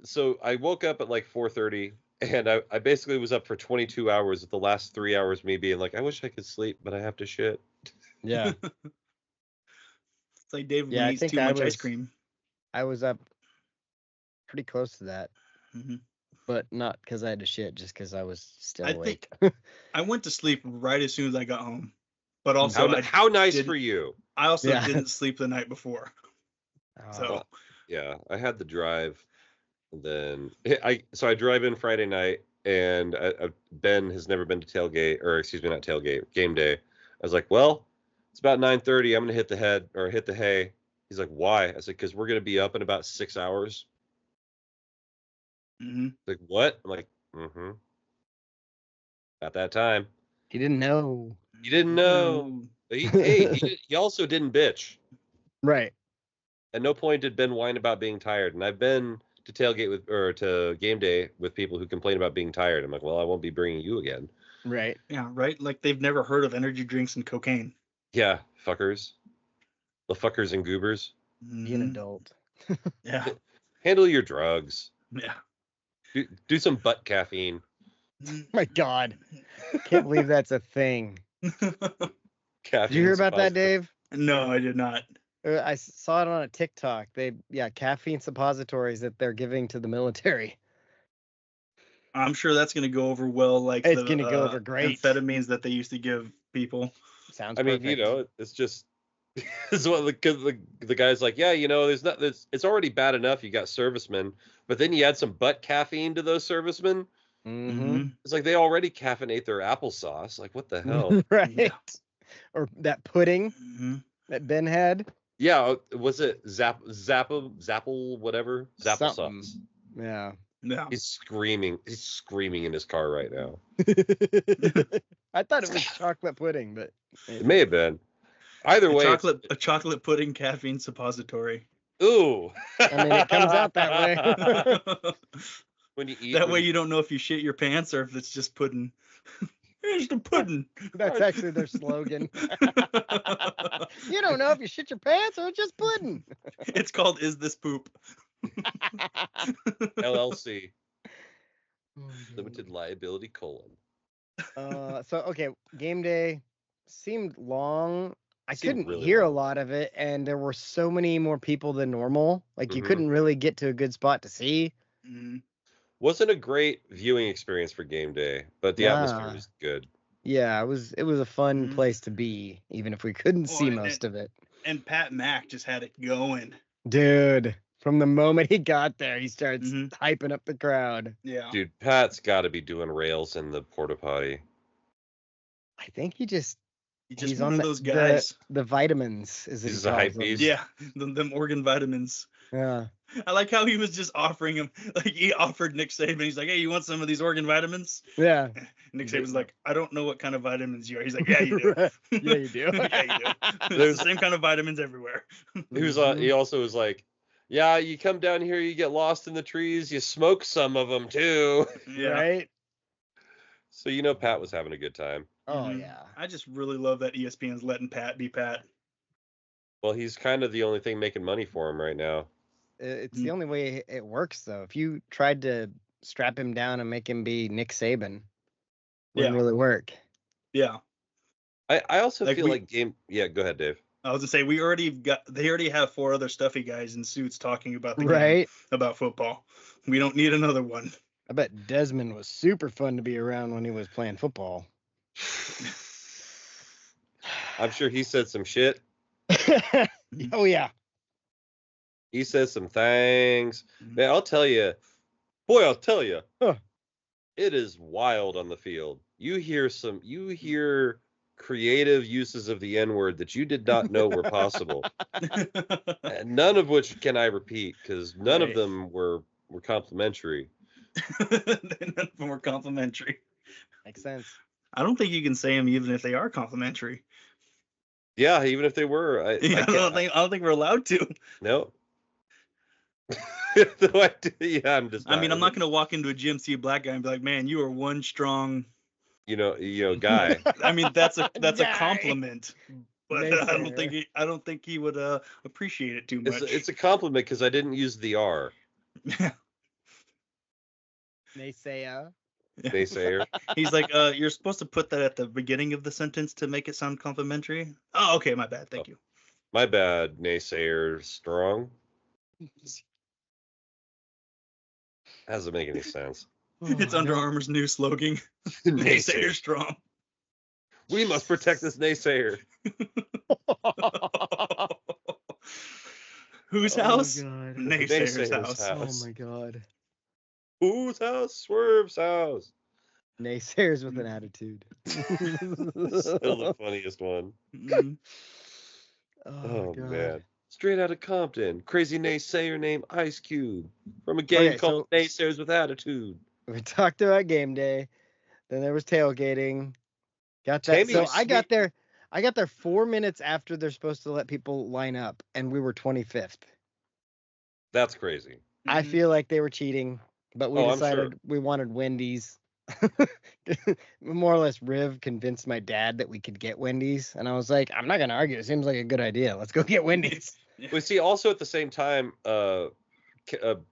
So I woke up at like 4:30, and I basically was up for 22 hours. With the last 3 hours, me being like, I wish I could sleep, but I have to shit. Yeah. It's like David Yeah, when I he eats think too I much ice was- cream. I was up pretty close to that, Mm-hmm. but not because I had to shit, just because I was still I awake. I went to sleep right as soon as I got home, but also How nice didn't- for you. I also Yeah. didn't sleep the night before. So Well, yeah, I had the drive, and then I drive in Friday night, and Ben has never been to tailgate, or excuse me, not tailgate, game day. I was like, well, it's about 9:30. I'm gonna hit the hay. He's like, why? I said, because we're gonna be up in about 6 hours. mm-hmm. Like, what? I'm like, mm-hmm. At that time, He didn't know. he didn't know. He also didn't bitch. Right. At no point did Ben whine about being tired. And I've been to tailgate to game day with people who complain about being tired. I'm like, well, I won't be bringing you again. Right. Yeah, right. Like they've never heard of energy drinks and cocaine. Yeah, fuckers. The fuckers and goobers. Be an adult. Yeah. Handle your drugs. Yeah. Do some butt caffeine. My God. Can't believe that's a thing. Caffeine. Did you hear about that, Dave? No, I did not. I saw it on a TikTok. Caffeine suppositories that they're giving to the military. I'm sure that's going to go over well, like It's going to go over great. amphetamines that they used to give people. Sounds I mean, perfect. it's just it's what the guy's like, yeah, it's already bad enough you got servicemen, but then you add some butt caffeine to those servicemen. Mm-hmm. It's like they already caffeinate their applesauce. Like, what the hell? Right. Yeah. Or that pudding Mm-hmm. that Ben had. Yeah, was it Zapple, whatever? Zapple Something. sauce. Yeah. Yeah. He's screaming in his car right now. I thought it was chocolate pudding, but It may have been. Either way, A chocolate pudding caffeine suppository. ooh. I mean, it comes out that way. When you eat That way you don't know if you shit your pants or if it's just pudding. Here's the pudding. That's actually their slogan. You don't know if you shit your pants or it's just pudding. It's called Is This Poop? LLC. Limited liability : So game day seemed long. I Seemed couldn't really hear long. a lot of it, and there were so many more people than normal. Like you Mhm. couldn't really get to a good spot to see. Mm-hmm. Wasn't a great viewing experience for game day, but the atmosphere Nah. was good. Yeah, it was a fun Mhm. place to be, even if we couldn't see Well, most of it. And Pat Mack just had it going. Dude, from the moment he got there, he starts Mhm. hyping up the crowd. Yeah. Dude, Pat's got to be doing rails in the porta potty. I think he's He's on one of those guys. the vitamins, is it? He's a hype beast. Yeah, them organ vitamins. Yeah. I like how he was just offering him, like he offered Nick Saban. He's like, "Hey, you want some of these organ vitamins?" Yeah. Nick Saban's like, "I don't know what kind of vitamins you are." He's like, "Yeah, you do. Yeah, you do. Yeah, you do. There's the same kind of vitamins everywhere." He also was like, yeah, you come down here, you get lost in the trees, you smoke some of them too. Yeah. Right? So Pat was having a good time. Oh Mhm. yeah. I just really love that ESPN's letting Pat be Pat. Well, he's kind of the only thing making money for him right now. It's the only way it works though. If you tried to strap him down and make him be Nick Saban, wouldn't really work. Yeah. I also Like feel we- like game. Yeah, go ahead, Dave. I was gonna say they already have 4 other stuffy guys in suits talking about the game, Right? about football. We don't need another one. I bet Desmond was super fun to be around when he was playing football. I'm sure he said some shit. Oh yeah. He says some things. Man, I'll tell you. Huh. It is wild on the field. You hear creative uses of the N-word that you did not know were possible. And none of which can I repeat because none of them were complimentary. None of them were complimentary. Makes sense. I don't think you can say them even if they are complimentary. Yeah, even if they were, I don't think we're allowed to. No. I'm just. I mean, I'm not gonna walk into a gym, see a black guy, and be like, "Man, you are one strong." Guy. I mean, that's a Guy. compliment, but Naysayer. I don't think he would appreciate it too much. It's a compliment because I didn't use the R. Naysayer. Naysayer. He's like, you're supposed to put that at the beginning of the sentence to make it sound complimentary. Oh, okay, my bad. Thank you. My bad, naysayer strong. Doesn't make any sense. It's Under Armour's new slogan. Naysayer strong. We must protect this naysayer. Whose house? Naysayer's house. Oh my god. Whose house? Swerve's house. Naysayers with an attitude. Still the funniest one. Mhm. Oh God. man. Straight out of Compton. Crazy naysayer named Ice Cube. From a game called Naysayers with Attitude. We talked about game day. Then there was tailgating. Got that. Tammy So was I got there 4 minutes after they're supposed to let people line up, and we were 25th. That's crazy. I feel like they were cheating, but we decided we wanted Wendy's. More or less, Riv convinced my dad that we could get Wendy's, and I was like, I'm not gonna argue. It seems like a good idea. Let's go get Wendy's. We see also at the same time,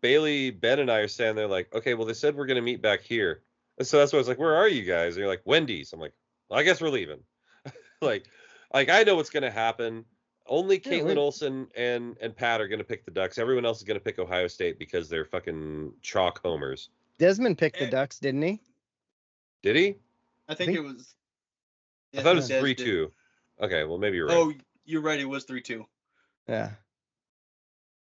Bailey, Ben, and I are standing there like, okay, well they said we're gonna meet back here, and so that's why I was like, where are you guys? And you're like, Wendy's. I'm like, well, I guess we're leaving. like I know what's gonna happen. Only Caitlin Olsen and Pat are gonna pick the Ducks. Everyone else is gonna pick Ohio State because they're fucking chalk homers. Desmond picked the Ducks, didn't he? Did he? I think it was. I thought it was 3-2. Okay, well maybe you're right. Oh, you're right. It was 3-2. Yeah.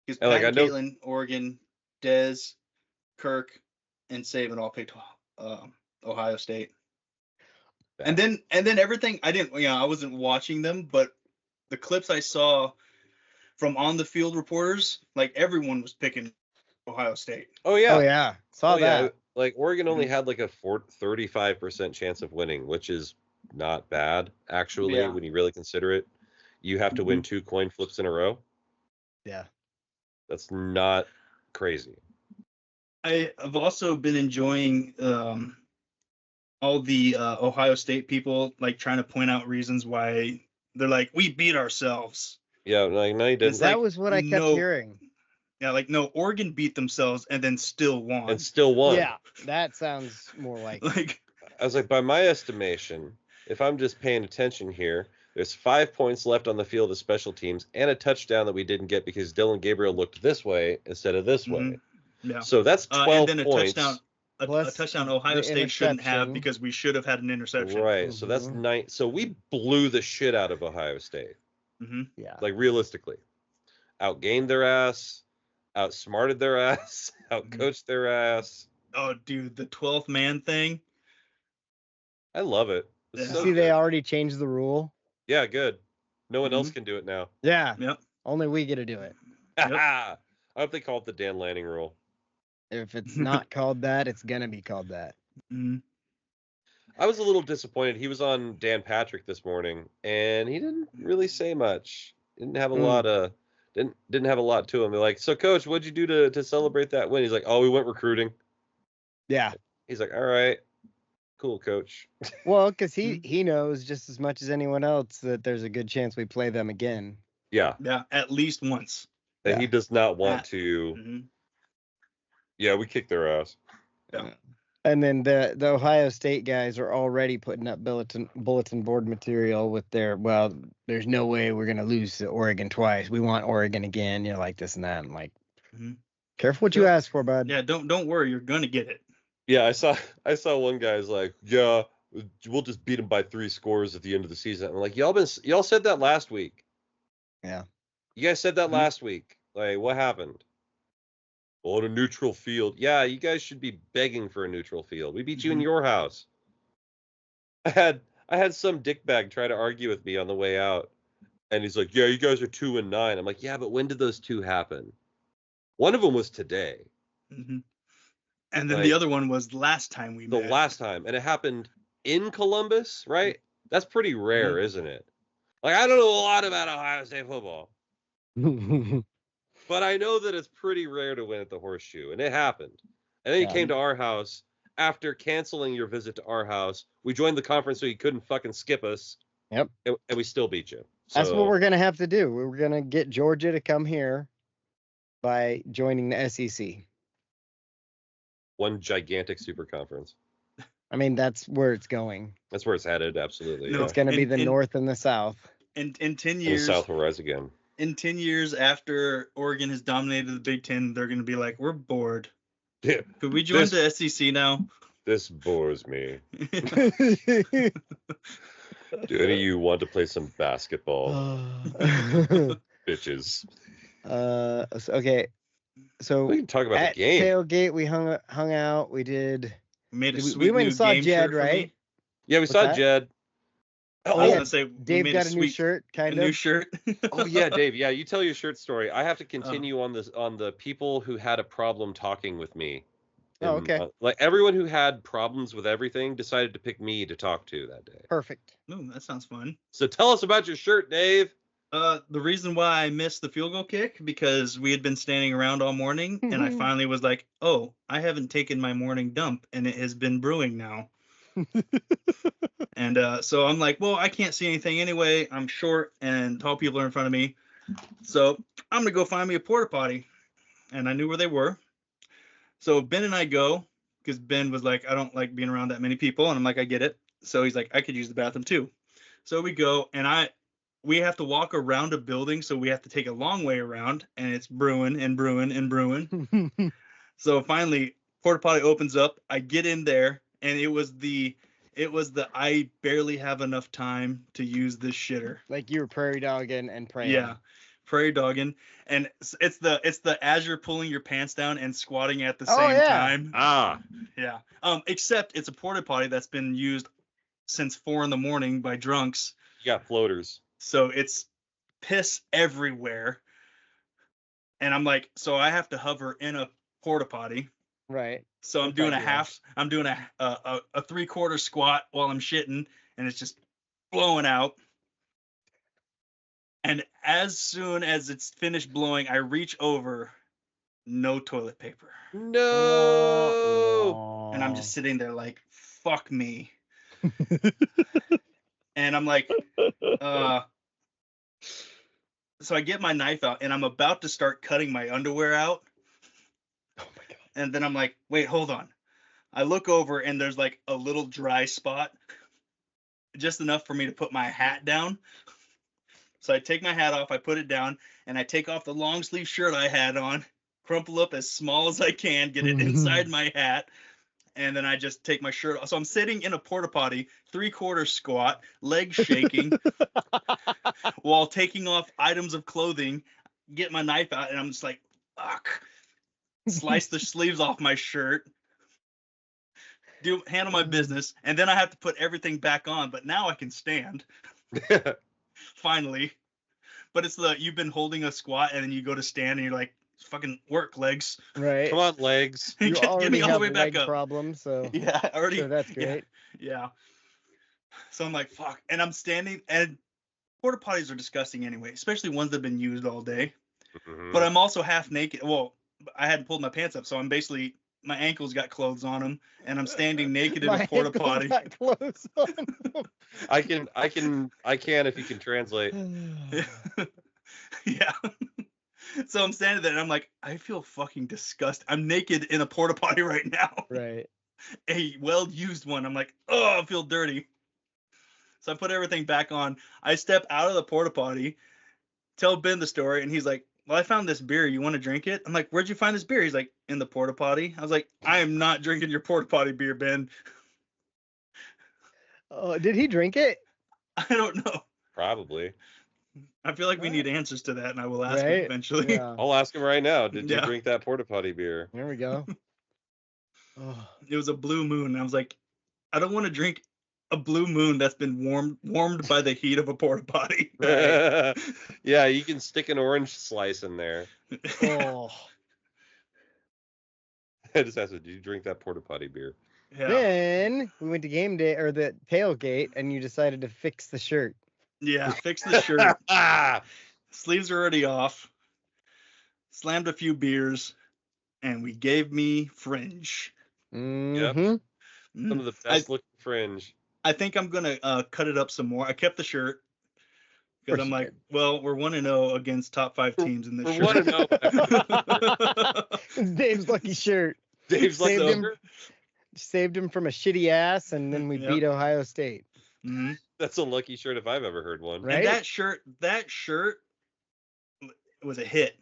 Because Pat and Caitlin, Oregon, Dez, Kirk, and Saban all picked Ohio State. Yeah. And then everything I wasn't watching them, but the clips I saw from on the field reporters, like everyone was picking Ohio State. Oh yeah. Oh yeah. Saw that. Yeah. Like Oregon only had like a 35% chance of winning, which is not bad actually when you really consider it. You have to win 2 coin flips in a row. Yeah. That's not crazy. I've also been enjoying all the Ohio State people like trying to point out reasons why they're like, we beat ourselves. Yeah, like no, you didn't. That was what I kept hearing. Yeah, like no, Oregon beat themselves and then still won. Yeah, that sounds more like. I was like, by my estimation, if I'm just paying attention here, there's 5 points left on the field of special teams and a touchdown that we didn't get because Dylan Gabriel looked this way instead of this way. Yeah. So that's 12 and then points. A touchdown Ohio State shouldn't have because we should have had an interception. Right. So that's 9. So we blew the shit out of Ohio State. Yeah. Like realistically, outgained their ass, outsmarted their ass, outcoached their ass. Oh, dude, the 12th man thing. I love it. They already changed the rule. Yeah, good. No one else can do it now. Yeah. Yep. Only we get to do it. I hope they call it the Dan Lanning rule. If it's not called that, it's gonna be called that. I was a little disappointed. He was on Dan Patrick this morning, and he didn't really say much. Didn't have a lot of didn't have a lot to him. They're like, so coach, what'd you do to celebrate that win? He's like, oh, we went recruiting. Yeah. He's like, all right, cool, coach. Well, because he knows just as much as anyone else that there's a good chance we play them again. Yeah. Yeah, at least once. And he does not want to. Yeah, we kicked their ass. Yeah. And then the Ohio State guys are already putting up bulletin board material with their, well, there's no way we're gonna lose to Oregon twice. We want Oregon again, like this and that. I'm like, careful what you ask for, bud. Yeah, don't worry, you're gonna get it. Yeah, I saw one guy's like, yeah, we'll just beat them by 3 scores at the end of the season. I'm like, y'all said that last week. Yeah. You guys said that last week. Like, what happened? On a neutral field. Yeah, you guys should be begging for a neutral field. We beat you in your house. I I had some dickbag try to argue with me on the way out, and he's like, "Yeah, you guys are 2-9." I'm like, "Yeah, but when did those two happen? One of them was today." Mm-hmm. And then Like, the other one was last time we the met. last time, and it happened in Columbus, right? That's pretty rare, isn't it? Like, I don't know a lot about Ohio State football, but I know that it's pretty rare to win at the Horseshoe, and it happened. And then you came to our house after canceling your visit to our house. We joined the conference so you couldn't fucking skip us. Yep. And we still beat you. So, That's what we're gonna have to do. We're gonna get Georgia to come here by joining the SEC. one gigantic super conference. I mean, that's where it's going. That's where it's headed, absolutely. No, Yeah. It's gonna be the North and the South. In 10 And the years, South will rise again. in 10 years after Oregon has dominated the Big Ten, they're going to be like, we're bored. Yeah. Could we join the SEC now? This bores me. Do any of you want to play some basketball? Bitches. Okay. So We can talk about at the game. tailgate, we hung out. We did. Made a We sweet went new and saw game Jed, shirt for right? me. Yeah, we saw that? Jed. I was yeah. gonna say we Dave made got a new sweet- shirt, a kind new of. shirt. Oh yeah, Dave. Yeah, you tell your shirt story. I have to continue on this on the people who had a problem talking with me. Oh, okay. Like everyone who had problems with everything decided to pick me to talk to that day. Perfect. Ooh, that sounds fun. So tell us about your shirt, Dave. The reason why I missed the field goal kick because we had been standing around all morning, and I finally was like, "Oh, I haven't taken my morning dump, and it has been brewing now." And so I'm like, "Well, I can't see anything anyway. I'm short, and tall people are in front of me, so I'm gonna go find me a porta potty." And I knew where they were, so Ben and I go because Ben was like, "I don't like being around that many people," and I'm like, "I get it." So he's like, "I could use the bathroom too." So we go, and we have to walk around a building, so we have to take a long way around, and it's brewing and brewing and brewing. So finally, porta potty opens up. I get in there, and it was the I barely have enough time to use this shitter. Like you were prairie dogging and praying. Yeah, prairie dogging, and it's the as you're pulling your pants down and squatting at the same time. Ah, Yeah. Except it's a porta potty that's been used since 4 a.m. by drunks. you got floaters. So it's piss everywhere. And I'm like, so I have to hover in a porta potty. Right. So I'm doing a 3/4 squat while I'm shitting, and it's just blowing out. And as soon as it's finished blowing, I reach over, no toilet paper. No. And I'm just sitting there like, fuck me. And I'm like, so I get my knife out and I'm about to start cutting my underwear out. Oh my god. And then I'm like, wait, hold on. I look over and there's like a little dry spot, just enough for me to put my hat down. So I take my hat off, I put it down, and I take off the long sleeve shirt I had on, crumple up as small as I can, get it inside my hat, and then I just take my shirt off. So I'm sitting in a porta potty, 3/4 squat, legs shaking, while taking off items of clothing, get my knife out, and I'm just like, fuck. Slice the sleeves off my shirt, handle my business, and then I have to put everything back on, but now I can stand. Finally. But it's you've been holding a squat and then you go to stand and you're like, fucking work, legs. Right. Come on, legs. You Get already me all the have way back leg up. problems, so Yeah, already. sure, that's great. Yeah. So I'm like, fuck. And I'm standing, and porta potties are disgusting anyway, especially ones that have been used all day. Mhm. But I'm also half naked. Well, I hadn't pulled my pants up, so I'm basically, my ankles got clothes on them, and I'm standing naked in My a porta ankles potty. got clothes on. I can if you can translate. Yeah. So I'm standing there and I'm like, I feel fucking disgusted. I'm naked in a porta potty right now. Right. A well-used one. I'm like, oh, I feel dirty. So I put everything back on. I step out of the porta potty, tell Ben the story, and he's like, well, I found this beer. You want to drink it? I'm like, where'd you find this beer? He's like, in the porta potty. I was like, I am not drinking your porta potty beer, Ben. Oh, did he drink it? I don't know. Probably. I feel like we need answers to that, and I will ask him Right? eventually. Yeah. I'll ask him right now. Did you Yeah. drink that porta potty beer? There we go. Oh. It was a blue moon. I was like, I don't want to drink a blue moon that's been warmed by the heat of a porta potty. Yeah, you can stick an orange slice in there. Oh. I just asked, did you drink that porta potty beer? Yeah. Then we went to game day or the tailgate, and you decided to fix the shirt. Yeah, fix the shirt. Sleeves are already off. Slammed a few beers, and we gave me fringe. Mm-hmm. Some of the best looking fringe. I think I'm gonna cut it up some more. I kept the shirt because I'm like, well, we're 1-0 against top 5 teams in this We're shirt. 1-0. It's Dave's lucky shirt. Dave's lucky shirt. Saved him from a shitty ass, and then we beat Ohio State. Mm-hmm. That's a lucky shirt if I've ever heard one. Right? And that shirt was a hit.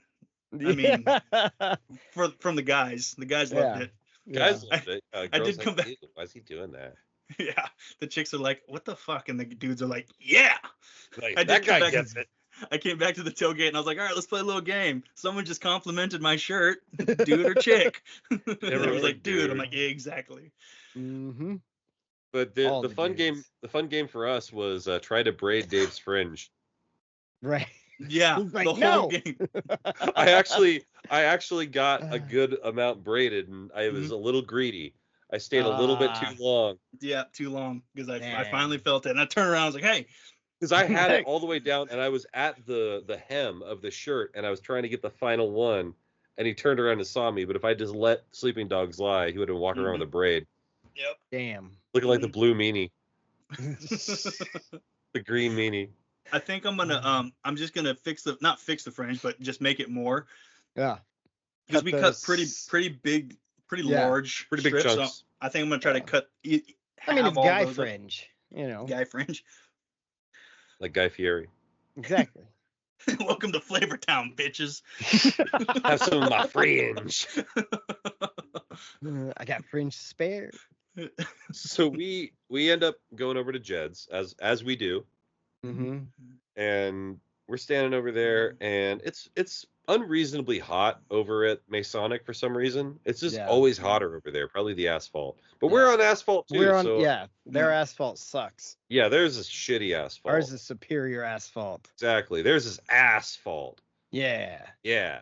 I mean, from the guys. The guys loved it. Guys loved it. I did come back. Why is he doing that? Yeah. The chicks are like, what the fuck? And the dudes are like, yeah. Like, that guy gets it. I came back to the tailgate and I was like, all right, let's play a little game. Someone just complimented my shirt, dude or chick. I was like, dude. I'm like, yeah, exactly. Mm-hmm. But the fun game for us was try to braid Dave's fringe. Right. Yeah. Like, the whole game. I actually got a good amount braided, and I was a little greedy. I stayed a little bit too long. Yeah, too long because I finally felt it, and I turned around. I was like, hey. Because I had it all the way down, and I was at the hem of the shirt, and I was trying to get the final one, and he turned around and saw me. But if I just let sleeping dogs lie, he would have been walking around with a braid. Yep. Damn. Looking like the blue meanie. The green meanie. I think I'm gonna I'm just gonna not fix the fringe, but just make it more. Yeah. Because we cut pretty big, large, pretty big strips. chunks. So I think I'm gonna try to cut. I mean, it's guy fringe, you know. Guy fringe. Like Guy Fieri. Exactly. Welcome to Flavortown, bitches. Have some of my fringe. I got fringe to spare. So we end up going over to Jed's as we do. Mm-hmm. And we're standing over there, and it's unreasonably hot over at Masonic for some reason. It's just always hotter over there, probably the asphalt. But we're on asphalt too. Their asphalt sucks. Yeah, there's this shitty asphalt. Ours is superior asphalt. Exactly. There's this asphalt. Yeah. Yeah.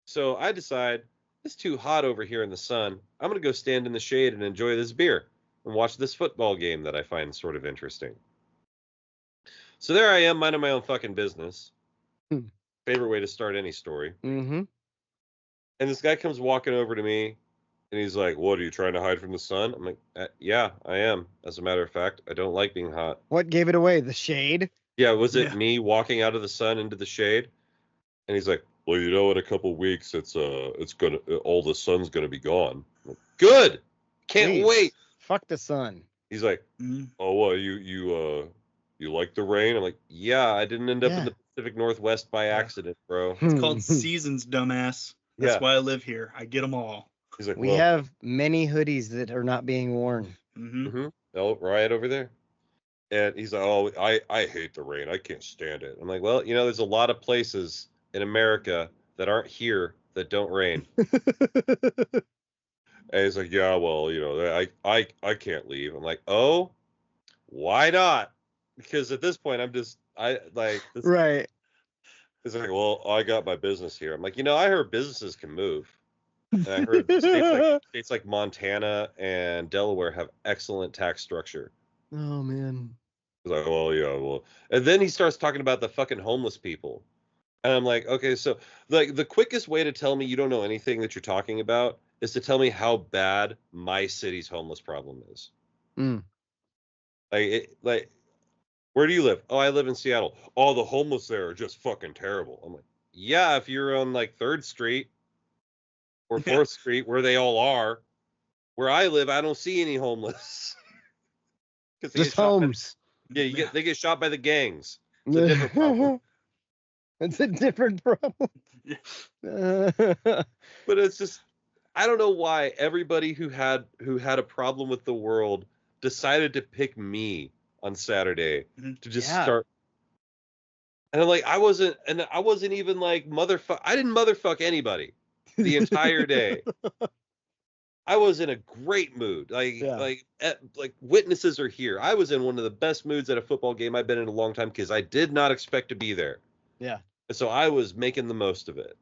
So I decide it's too hot over here in the sun. I'm gonna go stand in the shade and enjoy this beer and watch this football game that I find sort of interesting. So there I am, minding my own fucking business. Favorite way to start any story. Mm-hmm. And this guy comes walking over to me, and he's like, "What, are you trying to hide from the sun?" I'm like, "Yeah, I am. As a matter of fact, I don't like being hot." What gave it away? The shade? Yeah, was it me walking out of the sun into the shade? And he's like, "Well, you know, in a couple weeks, all the sun's gonna be gone." I'm like, good. Can't wait. Fuck the sun. He's like, "Oh, well, you like the rain?" I'm like, "Yeah, I didn't end up in the Pacific Northwest by accident, bro." It's called seasons, dumbass. That's why I live here. I get them all. He's like, we have many hoodies that are not being worn. Oh, right over there. And he's like, "Oh, I hate the rain. I can't stand it." I'm like, "Well, you know, there's a lot of places in America that aren't here that don't rain." And he's like, "Yeah, well, you know, I can't leave." I'm like, "Oh, why not?" Because at this point, Right. It's like, "Well, I got my business here." I'm like, "You know, I heard businesses can move." And I heard states like Montana and Delaware have excellent tax structure. Oh, man. He's like, "Well, yeah, well." And then he starts talking about the fucking homeless people. And I'm like, okay, so like the quickest way to tell me you don't know anything that you're talking about is to tell me how bad my city's homeless problem is. Like, where do you live? Oh, I live in Seattle. Oh, the homeless there are just fucking terrible. I'm like, yeah, if you're on like 3rd Street or 4th Street where they all are. Where I live, I don't see any homeless. Just homes. They get shot by the gangs. It's a different problem. It's a different problem. But it's just, I don't know why everybody who had a problem with the world decided to pick me on Saturday to just start. And I'm like, I wasn't even like I didn't motherfuck anybody the entire day. I was in a great mood. Like witnesses are here. I was in one of the best moods at a football game I've been in a long time because I did not expect to be there. Yeah. And so I was making the most of it.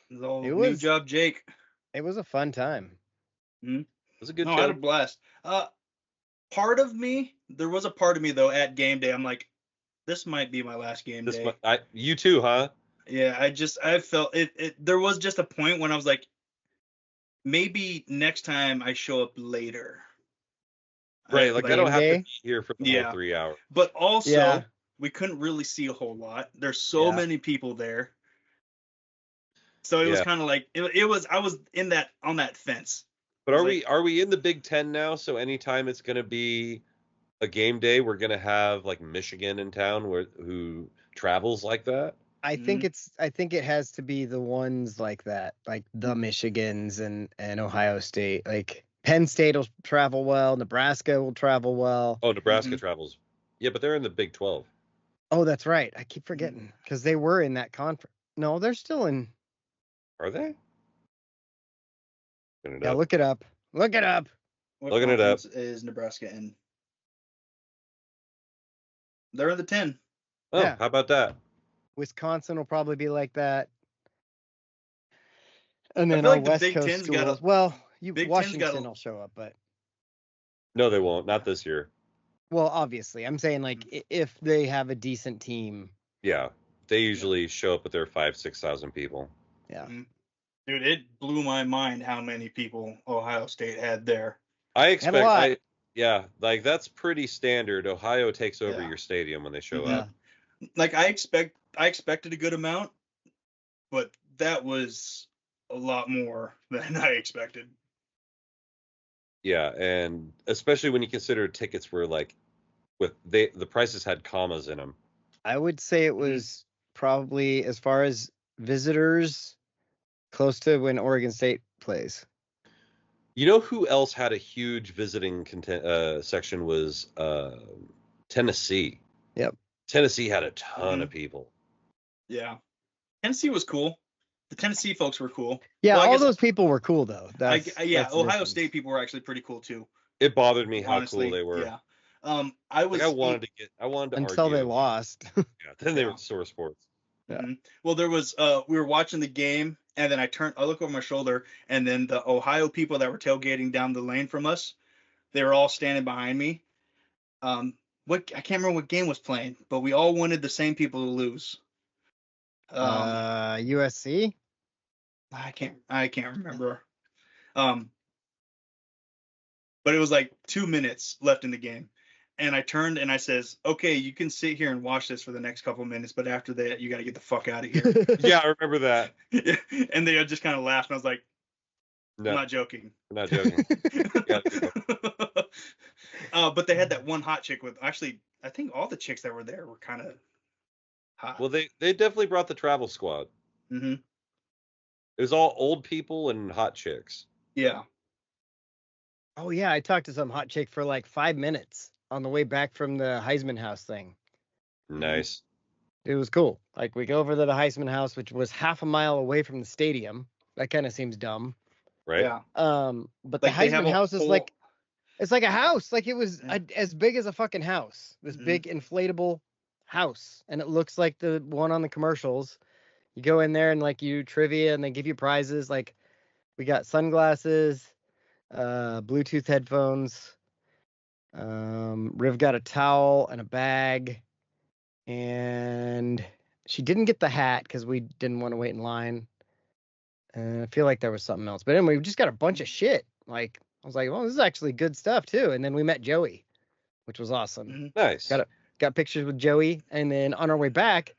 New job, Jake. It was a fun time. Mm-hmm. It was a good show. show. I had a blast. There was a part of me though at game day. I'm like, this might be my last game day. You too, huh? Yeah, I felt it. There was just a point when I was like, maybe next time I show up later. Right, like I don't have to be here for the whole 3 hours. But also, we couldn't really see a whole lot. There's so many people there. So it was kind of like it was. I was on that fence. But are we in the Big Ten now? So anytime it's going to be a game day, we're going to have like Michigan in town who travels like that. I think it has to be the ones like that, like the Michigans and Ohio State. Like Penn State will travel well, Nebraska will travel well. Oh, Nebraska travels. Yeah, but they're in the Big 12. Oh, that's right. I keep forgetting because they were in that conference. No, they're still in. Are they? Look it up. Look it up. What Looking it up. Is Nebraska in? They're in the 10. Oh, how about that? Wisconsin will probably be like that. And then like West the Big Coast Ten's schools. Washington will show up, but no, they won't. Not this year. Well, obviously, I'm saying like if they have a decent team. Yeah, they usually show up with their 5,000-6,000 people. Yeah, dude, it blew my mind how many people Ohio State had there. I expect. Like that's pretty standard. Ohio takes over your stadium when they show up. Like I expected a good amount, but that was a lot more than I expected. Yeah, and especially when you consider tickets were like the prices had commas in them. I would say it was probably, as far as visitors, close to when Oregon State plays. You know who else had a huge visiting section was Tennessee. Yep. Tennessee had a ton of people. Yeah. Tennessee was cool. The Tennessee folks were cool. Yeah, all those people were cool though. That's Ohio State people were actually pretty cool too. It bothered me how cool they were. Yeah. I wanted to argue. Until they lost. Yeah, then they were sore sports. Yeah. Well, there was we were watching the game, and then I look over my shoulder, and then the Ohio people that were tailgating down the lane from us, they were all standing behind me. I can't remember what game was playing, but we all wanted the same people to lose. USC? I can't remember. But it was like 2 minutes left in the game. And I turned and I says, okay, you can sit here and watch this for the next couple of minutes, but after that, you got to get the fuck out of here. Yeah, I remember that. And they just kind of laughed, and I was like, no. I'm not joking. I'm not joking. But they had that one hot chick with, actually, I think all the chicks that were there were kind of hot. Well, they definitely brought the travel squad. Mm-hmm. It was all old people and hot chicks. Yeah. Oh, yeah, I talked to some hot chick for like 5 minutes on the way back from the Heisman House thing. Nice. It was cool. Like, we go over to the Heisman House, which was half a mile away from the stadium. That kind of seems dumb. Right? Yeah. But the Heisman House is like, it's like a house. Like, it was as big as a fucking house. This big inflatable house. And it looks like the one on the commercials. You go in there and, like, you trivia, and they give you prizes. Like, we got sunglasses, Bluetooth headphones. Riv got a towel and a bag, and she didn't get the hat because we didn't want to wait in line. I feel like there was something else, but anyway, we just got a bunch of shit. Like, I was like, well, this is actually good stuff too. And then we met Joey, which was awesome. Nice. Got pictures with Joey, and then on our way back,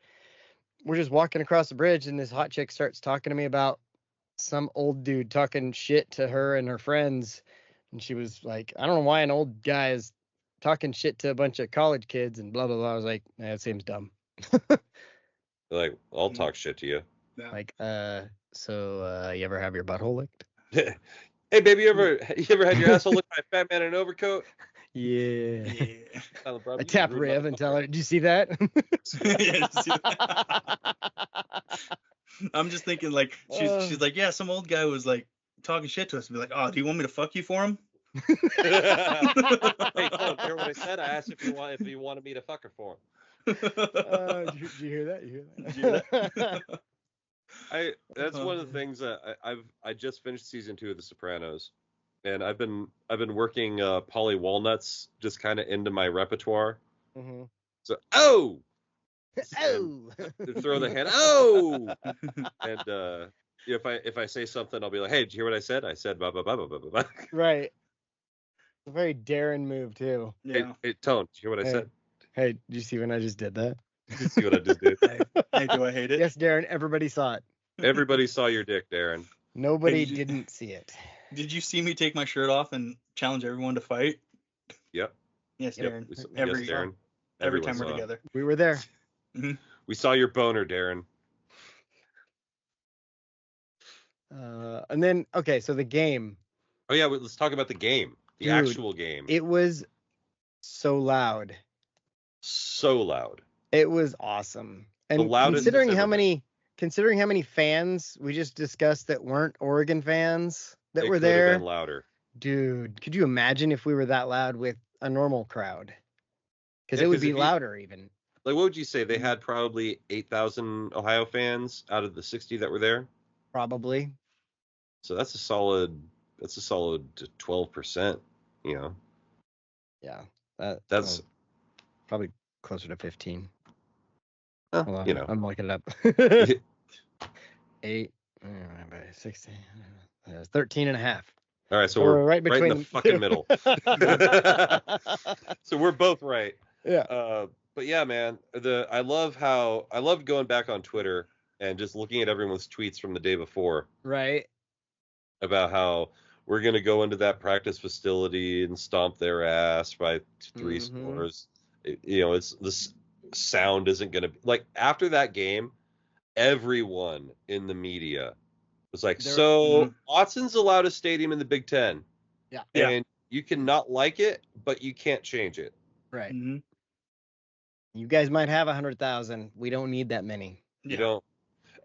we're just walking across the bridge, and this hot chick starts talking to me about some old dude talking shit to her and her friends. And she was like, I don't know why an old guy is talking shit to a bunch of college kids and blah, blah, blah. I was like, that seems dumb. Like, I'll talk shit to you. Yeah. Like, so you ever have your butthole licked? Hey, baby, you ever had your asshole licked by a fat man in an overcoat? Yeah. I tap Riv and tell her, did you see that? I'm just thinking like she's like, yeah, some old guy was like talking shit to us. Be like, oh, do you want me to fuck you for him? Hey, don't hear what I said. I asked if you wanted me to fuck her for him. Did you hear that? Did you hear that? That's one of the things that I just finished season 2 of The Sopranos, and I've been working Polly Walnuts just kind of into my repertoire. Mm-hmm. So oh, Oh, and throw the hand oh, and if I say something, I'll be like, hey, did you hear what I said? I said blah blah blah blah blah blah. right. A very Darren move too. Yeah. Hey, Tone, did you hear what I said? Hey, did you see when I just did that? Did you see what I just did? Hey, do I hate it? Yes, Darren. Everybody saw it. Everybody saw your dick, Darren. Nobody Did you- didn't see it. Did you see me take my shirt off and challenge everyone to fight? Yep. Yes, Yep. Darren. Yes, Every Darren. every Everyone time we're saw. together. We were there. We saw your boner, Darren. And then okay, so the game. Oh yeah, let's talk about the game. The Dude, actual game. It was so loud. So loud. It was awesome. And The loudest considering it's how ever been. many fans we just discussed that weren't Oregon fans that It were could have there, been louder. dude, could you imagine if we were that loud with a normal crowd? Because Yeah, it would 'cause be if you- louder even. Like, what would you say? They had probably 8,000 Ohio fans out of the 60 that were there. Probably. So that's a solid 12%. You know, Yeah. that's probably closer to 15. uh, Hold on, you know. I'm looking it up. 8, 16, 13 and a half. All right, so We're we're right right in between the fucking middle. So we're both right. Yeah. But yeah, man, I loved going back on Twitter and just looking at everyone's tweets from the day before Right. about how we're gonna go into that practice facility and stomp their ass by 3 scores. It's this sound isn't gonna be like after that game. Everyone in the media was like, so Watson's the loudest stadium in the Big Ten. Yeah. And you cannot like it, but you can't change it. Right. Mm-hmm. You guys might have 100,000. We don't need that many. You don't.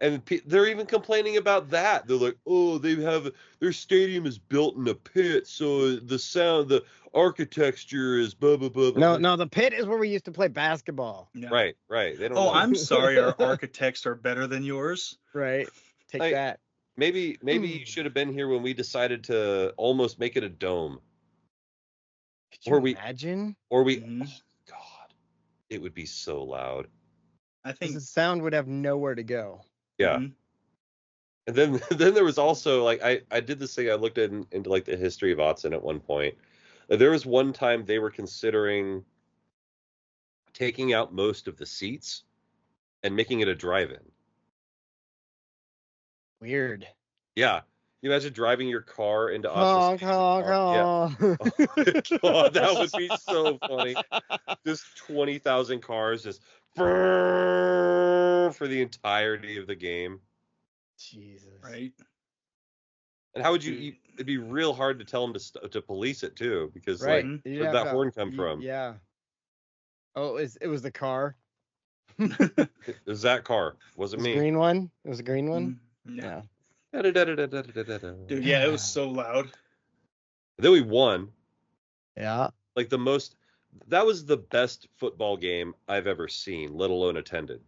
And they're even complaining about that. They're like, oh, their stadium is built in a pit, so the sound, the architecture is blah blah blah. blah. No, the pit is where we used to play basketball. Yeah. Right. They don't. Oh, know. I'm sorry. Our architects are better than yours. Right. Take Like, that. Maybe you should have been here when we decided to almost make it a dome. Could you imagine? Or we. Mhm. Oh, God, it would be so loud. I think The sound would have nowhere to go. Yeah. Mhm. And then there was also like I did this thing. I looked into like the history of Autzen at one point. There was one time they were considering taking out most of the seats and making it a drive-in. Weird. Yeah, you imagine driving your car into Honk, Autzen. honk, Yeah. honk. Oh my God, that would be so funny. Just 20,000 cars just for the entirety of the game. Jesus. right. And how would you? It'd be real hard to tell them to police it too, because Right. like You'd where'd have that to- horn come from? Yeah. Oh, it was the car. It was that car. Wasn't It was me. a green one. It was a green one. Yeah. Yeah. Dude, yeah, it was so loud. Then we won. Yeah. Like that was the best football game I've ever seen, let alone attended.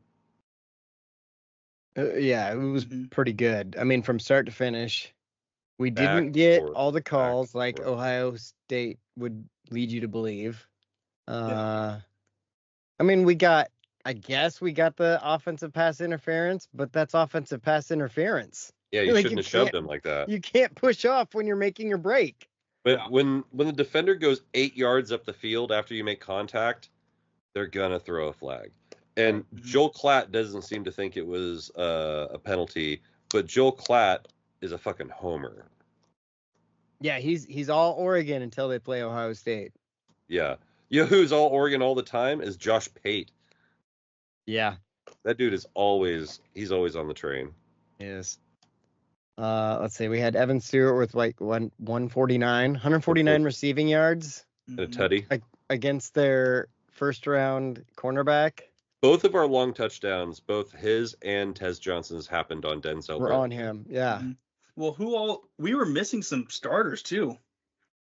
Yeah, it was Mhm. pretty good. I mean, from start to finish, we Back didn't and get forth, all the calls and like forth. Ohio State would lead you to believe. I mean, I guess we got the offensive pass interference, but that's offensive pass interference. Yeah, you Like, shouldn't you have shoved can't- him like that. You can't push off when you're making your break. But Yeah. when the defender goes 8 yards up the field after you make contact, they're gonna throw a flag. And Right. Joel Klatt doesn't seem to think it was a penalty, but Joel Klatt is a fucking homer. Yeah, he's all Oregon until they play Ohio State. Yeah. You know who's all Oregon all the time is Josh Pate. Yeah, That dude is always on the train. is. Let's see. We had Evan Stewart with like 149 receiving yards And a Mhm. tutty. against their first round cornerback. both of our long touchdowns, both his and Tez Johnson's, happened on Denzel. We're Burke. on him. Yeah. Mhm. Well, we were missing some starters too.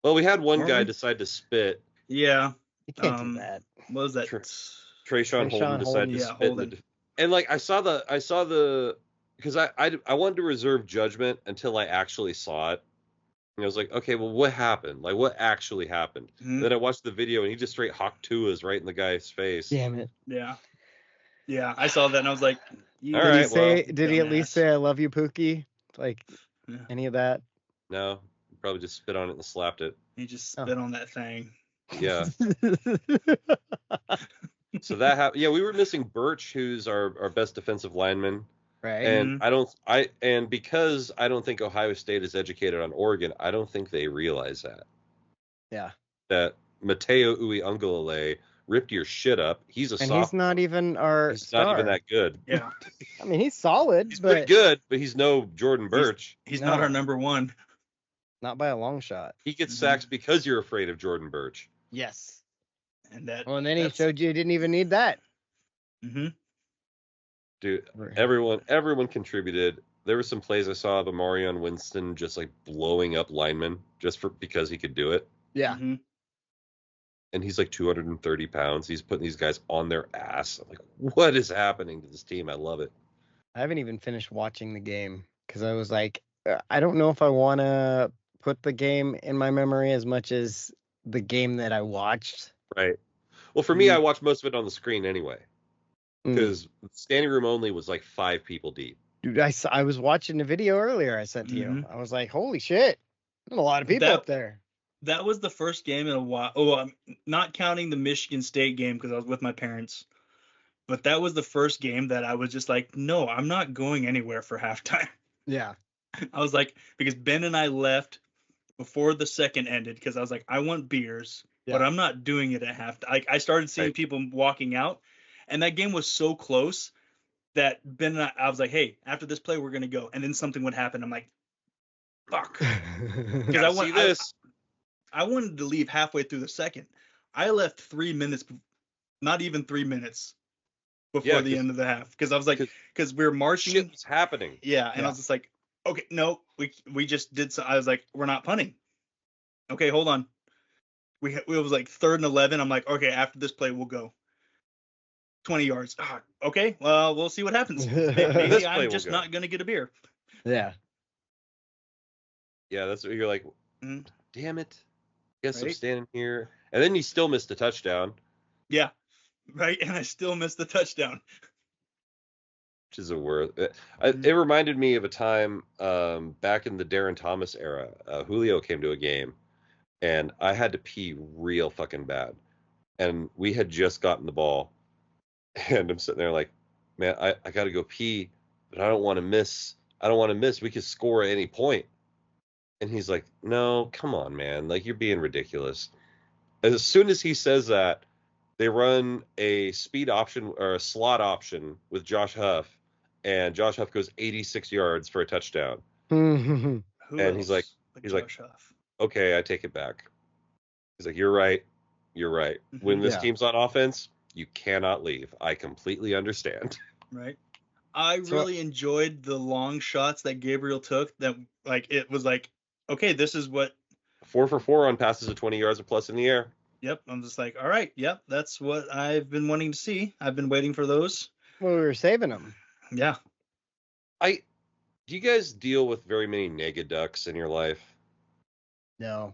Well, we had one Weren't guy we? decide to spit. Yeah. You can't do that. What was that? Trayshawn Holden decided to yeah, spit. Holden. And like I saw the because I wanted to reserve judgment until I actually saw it. And I was like, okay, well, what happened? Like, what actually happened? Mhm. Then I watched the video, and he just straight Hawk Tuas right in the guy's face. Damn it. Yeah. Yeah, I saw that and I was like, All Did right, he say? well, Did he at least dumbass. say "I love you, Pookie"? Like Yeah. any of that? No, probably just spit on it and slapped it. He just spit on that thing. Yeah. So that happened. Yeah, we were missing Birch, who's our best defensive lineman. Right. And because I don't think Ohio State is educated on Oregon, I don't think they realize that. Yeah. That Mateo Uiagalelei ripped your shit up. He's a And sophomore. he's not even our He's star. not even that good. Yeah. I mean, he's solid, He's but pretty good, but he's no Jordan Birch. He's not No. our number one. not by a long shot. He gets sacks because you're afraid of Jordan Birch. Yes. And that. Well, and then he showed you didn't even need that. Mm-hmm. Dude, everyone contributed. There were some plays I saw of Amarion Winston just like blowing up linemen because he could do it. Yeah. Mm-hmm. And he's like 230 pounds. He's putting these guys on their ass. I'm like, what is happening to this team? I love it. I haven't even finished watching the game because I was like, I don't know if I want to put the game in my memory as much as the game that I watched. Right. Well, for me, I watched most of it on the screen anyway. Mm. Because standing room only was like 5 people deep. Dude, I was watching the video earlier I sent to you. Mhm. I was like, holy shit. There's a lot of people up there. That was the first game in a while. Oh, I'm not counting the Michigan State game because I was with my parents. But that was the first game that I was just like, no, I'm not going anywhere for halftime. Yeah. I was like, because Ben and I left before the second ended because I was like, I want beers, but I'm not doing it at halftime. I started seeing people walking out, and that game was so close that Ben and I was like, hey, after this play, we're going to go. And then something would happen. I'm like, fuck. Because I wanted to leave halfway through the second. I left 3 minutes, not even 3 minutes before the end of the half. Because I was like, because we were marching. Shit was happening. Yeah. And I was just like, okay, no, we just did. So I was like, we're not punting. Okay, hold on. It was like 3rd and 11. I'm like, okay, after this play, we'll go 20 yards. Okay, well, we'll see what happens. Maybe I'm just not going to get a beer. Yeah. Yeah, that's what you're like, damn it. Guess I'm standing here. And then you still missed a touchdown. Yeah, right. And I still missed the touchdown. Which is a word. It reminded me of a time back in the Darren Thomas era. Julio came to a game, and I had to pee real fucking bad. And we had just gotten the ball. And I'm sitting there like, man, I got to go pee, but I don't want to miss. I don't want to miss. We could score at any point. And he's like, no, come on, man. Like, you're being ridiculous. As soon as he says that, they run a speed option or a slot option with Josh Huff, and Josh Huff goes 86 yards for a touchdown. Mm-hmm. And he's like, okay, I take it back. He's like, you're right. When this team's on offense, you cannot leave. I completely understand. Right. I really enjoyed the long shots that Gabriel took. That it was like, okay, this is what 4 for 4 on passes of 20 yards or plus in the air. Yep. I'm just like, all right. Yep. That's what I've been wanting to see. I've been waiting for those. Well, we were saving them. Yeah. Do you guys deal with very many negaducks in your life? No.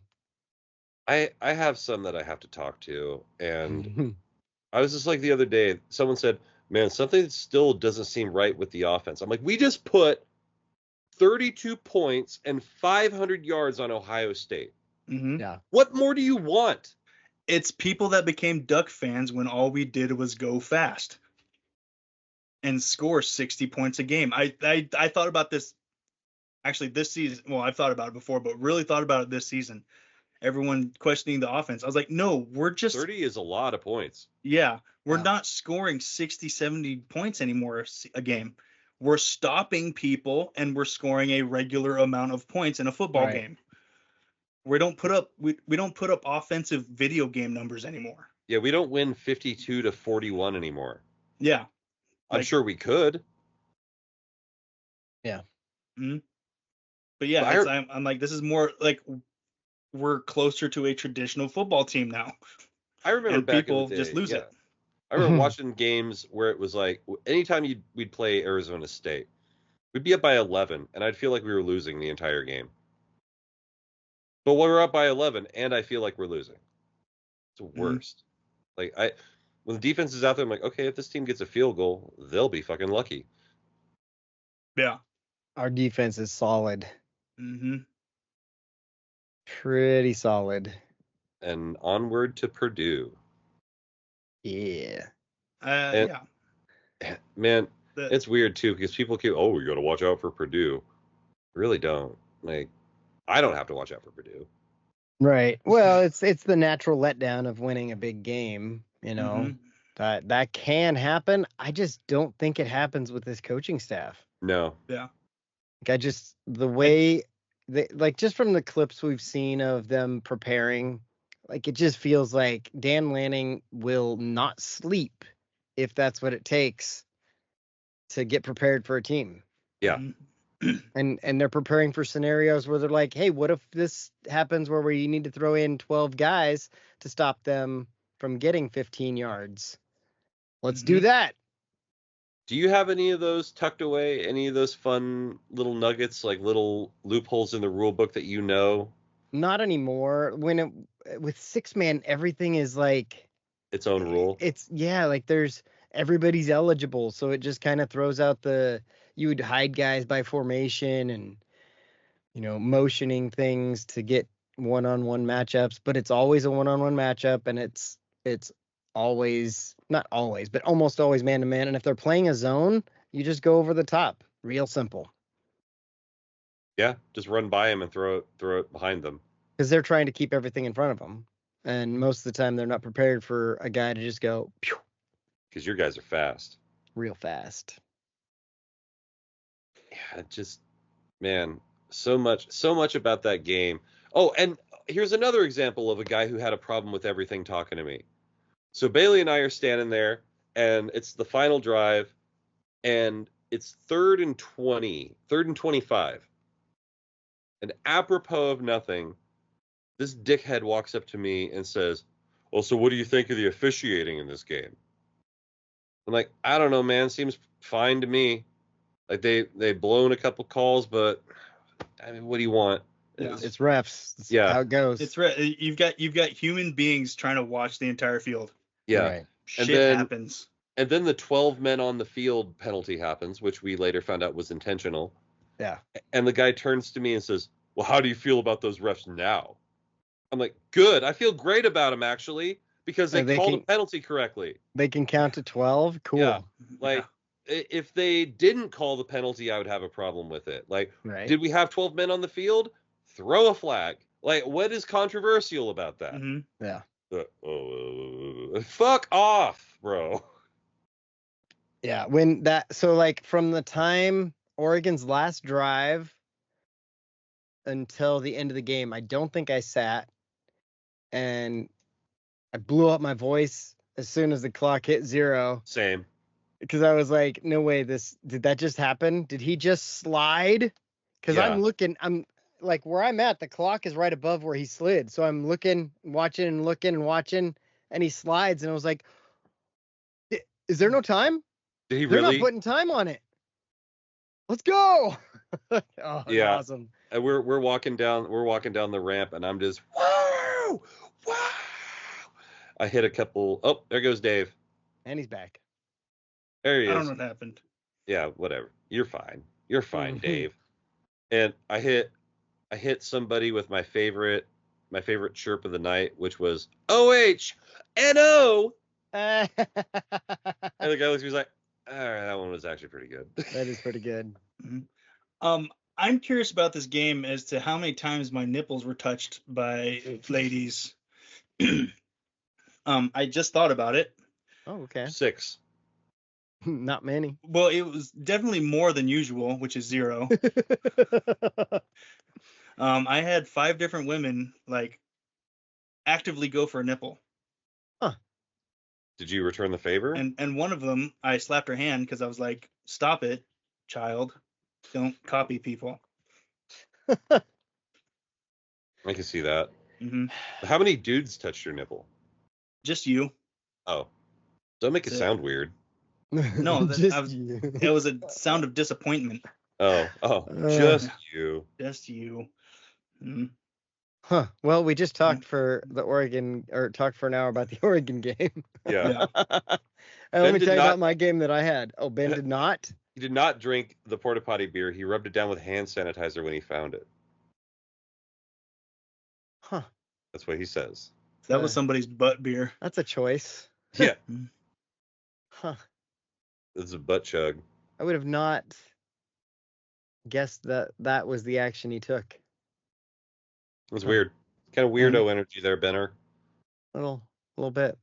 I have some that I have to talk to, and I was just like the other day, someone said, man, something still doesn't seem right with the offense. I'm like, we just put 32 points and 500 yards on Ohio State. Mm-hmm. Yeah. What more do you want? It's people that became Duck fans when all we did was go fast and score 60 points a game. I thought about this actually this season. Well, I've thought about it before, but really thought about it this season. Everyone questioning the offense. I was like, no, we're just 30 is a lot of points. Yeah. We're not scoring 60, 70 points anymore a game. We're stopping people and we're scoring a regular amount of points in a football game. We don't put up offensive video game numbers anymore. Yeah, we don't win 52-41 anymore. Yeah. I'm sure we could. Yeah. Mm-hmm. But yeah, I'm like, this is more like we're closer to a traditional football team now. I remember and back people in the day, just lose it. I remember watching games where it was like anytime we'd play Arizona State, we'd be up by 11, and I'd feel like we were losing the entire game. But when we're up by 11, and I feel like we're losing, it's the worst. Like when the defense is out there, I'm like, okay, if this team gets a field goal, they'll be fucking lucky. Yeah. Our defense is solid. Mm-hmm. Pretty solid. And onward to Purdue. Yeah. Yeah. Man, it's weird too because people keep, we got to watch out for Purdue. Really don't. Like, I don't have to watch out for Purdue. Right. Well, it's the natural letdown of winning a big game. You know, that can happen. I just don't think it happens with this coaching staff. No. Yeah. Like the way like just from the clips we've seen of them preparing, like it just feels like Dan Lanning will not sleep if that's what it takes to get prepared for a team. Yeah. And they're preparing for scenarios where they're like, hey, what if this happens where we need to throw in 12 guys to stop them from getting 15 yards? Let's do that. Do you have any of those tucked away? Any of those fun little nuggets, like little loopholes in the rule book that you know? Not anymore. With 6-man, everything is like its own rule. Like everybody's eligible, so it just kind of throws out you would hide guys by formation and motioning things to get one-on-one matchups, but it's always a one-on-one matchup, and it's always, not always, but almost always man-to-man. And if they're playing a zone, you just go over the top. Real simple. Yeah, just run by them and throw it behind them. Because they're trying to keep everything in front of them, and most of the time they're not prepared for a guy to just go. Because your guys are fast. Real fast. Yeah, man, so much about that game. Oh, and here's another example of a guy who had a problem with everything talking to me. So Bailey and I are standing there, and it's the final drive, and it's 3rd and 25. And apropos of nothing, this dickhead walks up to me and says, well, so what do you think of the officiating in this game? I'm like, I don't know, man. Seems fine to me. Like they've blown a couple calls, but I mean, what do you want? Yeah. It's refs. It's how it goes. It's you've got human beings trying to watch the entire field. Yeah. Right. Shit happens. And then the 12 men on the field penalty happens, which we later found out was intentional. Yeah. And the guy turns to me and says, well, how do you feel about those refs now? I'm like, good. I feel great about them, actually, because they called the penalty correctly. They can count to 12. Cool. Yeah. Like, if they didn't call the penalty, I would have a problem with it. Like, did we have 12 men on the field? Throw a flag. Like, what is controversial about that? Mm-hmm. Yeah. Fuck off, bro. Yeah. So like from the time Oregon's last drive until the end of the game, I don't think I sat, and I blew up my voice as soon as the clock hit 0. Same. Because I was like, no way, did that just happen? Did he just slide? Because I'm like where I'm at, the clock is right above where he slid. So I'm looking, watching, and he slides, and I was like, is there no time? Did he They're really? not putting time on it. Let's go. Oh, yeah. Awesome. And we're walking down the ramp, and I'm just whoa. I hit a couple. Oh, there goes Dave. And he's back. There he is. I don't know what happened. Yeah, whatever. You're fine, Dave. And I hit somebody with my favorite chirp of the night, which was OHNO. And the guy looks at me, he's like, all right, that one was actually pretty good. That is pretty good. Mm-hmm. I'm curious about this game as to how many times my nipples were touched by ladies. I just thought about it. Oh, okay. 6. Not many. Well, it was definitely more than usual, which is 0. I had 5 different women like actively go for a nipple. Huh. Did you return the favor? And one of them, I slapped her hand because I was like, "Stop it, child! Don't copy people." I can see that. Hmm. How many dudes touched your nipple? Just you. Oh, don't make it That's it. sound weird. No, Just you. it was a sound of disappointment. Oh, just you. Just you. Mhm. Huh. Well, we just talked for an hour about the Oregon game. Yeah. And let Ben me did tell you not- about my game that I had. Oh, Ben did not? He did not drink the porta potty beer. He rubbed it down with hand sanitizer when he found it. Huh. That's what he says. That was somebody's butt beer. That's a choice. Yeah. Huh. This is a butt chug. I would have not guessed that was the action he took. It was weird. Kind of weirdo energy there, Benner. A little bit.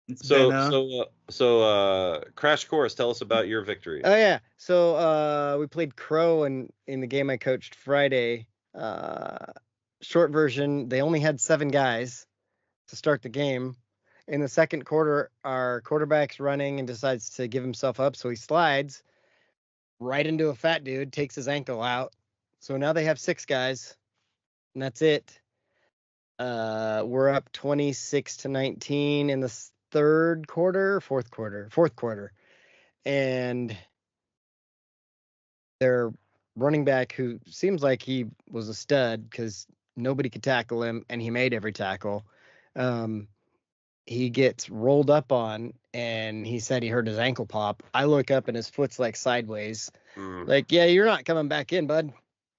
It's So, been, Crash Course, tell us about your victory. Oh yeah. So we played Crow in the game I coached Friday. Short version, they only had 7 guys to start the game. In the second quarter, our quarterback's running and decides to give himself up, so he slides right into a fat dude, takes his ankle out. So now they have 6 guys, and that's it. We're up 26-19 in the fourth quarter, and their running back, who seems like he was a stud because nobody could tackle him, and he made every tackle. He gets rolled up on, and he said he hurt his ankle pop. I look up, and his foot's like sideways. Like, yeah, you're not coming back in, bud.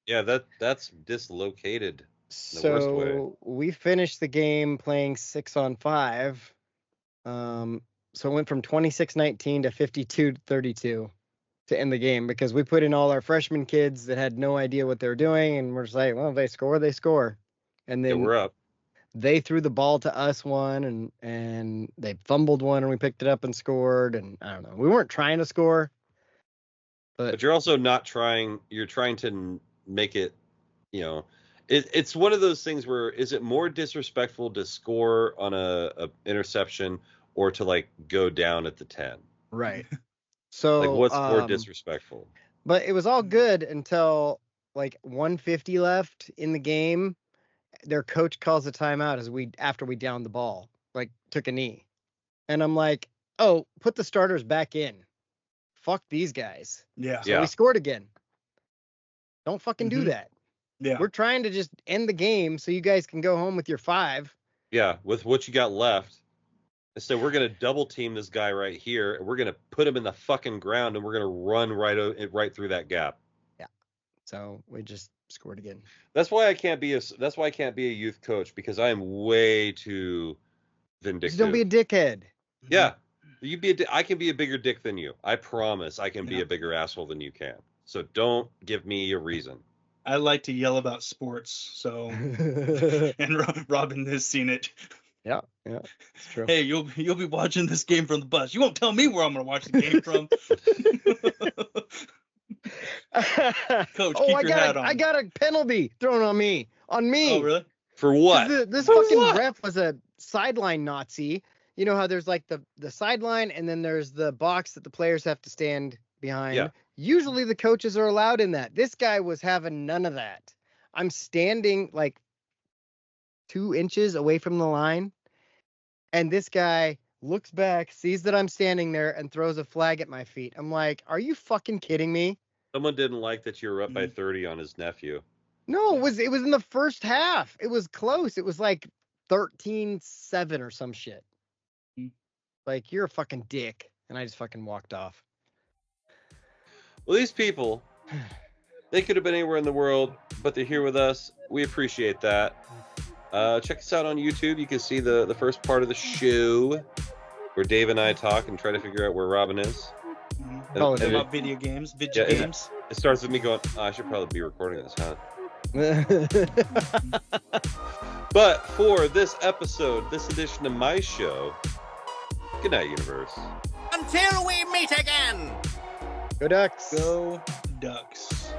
Yeah, that's dislocated. The worst way. So we finished the game playing 6-on-5. So it went from 26-19 to 52-32 to end the game because we put in all our freshman kids that had no idea what they were doing, and we're just like, well, they score, they score. And then we're up. They threw the ball to us one, and they fumbled one, and we picked it up and scored. And I don't know, we weren't trying to score, but you're also not trying. You're trying to make it, it's one of those things where is it more disrespectful to score on a interception or to like go down at the 10? Right. So like what's more disrespectful? But it was all good until like 1:50 left in the game. Their coach calls a timeout after we downed the ball, like took a knee. And I'm like, oh, put the starters back in. Fuck these guys. Yeah. So we scored again. Don't fucking do that. Yeah. We're trying to just end the game so you guys can go home with your 5. Yeah, with what you got left. So we're going to double team this guy right here, and we're going to put him in the fucking ground, and we're going to run right through that gap. Yeah. So we just scored again. That's why I can't be a youth coach, because I am way too vindictive. Just don't be a dickhead. Yeah. I can be a bigger dick than you. I promise I can be a bigger asshole than you can. So don't give me a reason. I like to yell about sports, so and Robin has seen it. Yeah, it's true. Hey, you'll be watching this game from the bus. You won't tell me where I'm going to watch the game from. Coach, keep your hat on. I got a penalty thrown on me. Oh, really? For what? This fucking ref was a sideline Nazi. You know how there's like the sideline and then there's the box that the players have to stand behind. Yeah. Usually the coaches are allowed in that. This guy was having none of that. I'm standing like 2 inches away from the line, and this guy looks back, sees that I'm standing there, and throws a flag at my feet. I'm like, are you fucking kidding me? Someone didn't like that you were up by 30 on his nephew. No, it was in the first half. It was close. It was like 13-7 or some shit. Like, you're a fucking dick. And I just fucking walked off. Well, these people, they could have been anywhere in the world, but they're here with us. We appreciate that. Check us out on YouTube. You can see the first part of the show where Dave and I talk and try to figure out where Robin is. And about video games. Games. It starts with me going, I should probably be recording this, huh? But for this episode, this edition of my show, good night, universe. Until we meet again. Go Ducks. Go Ducks.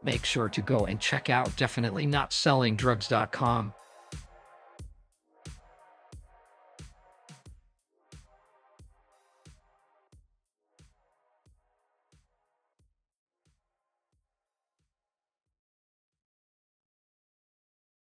make sure to go and check out definitelynotsellingdrugs.com.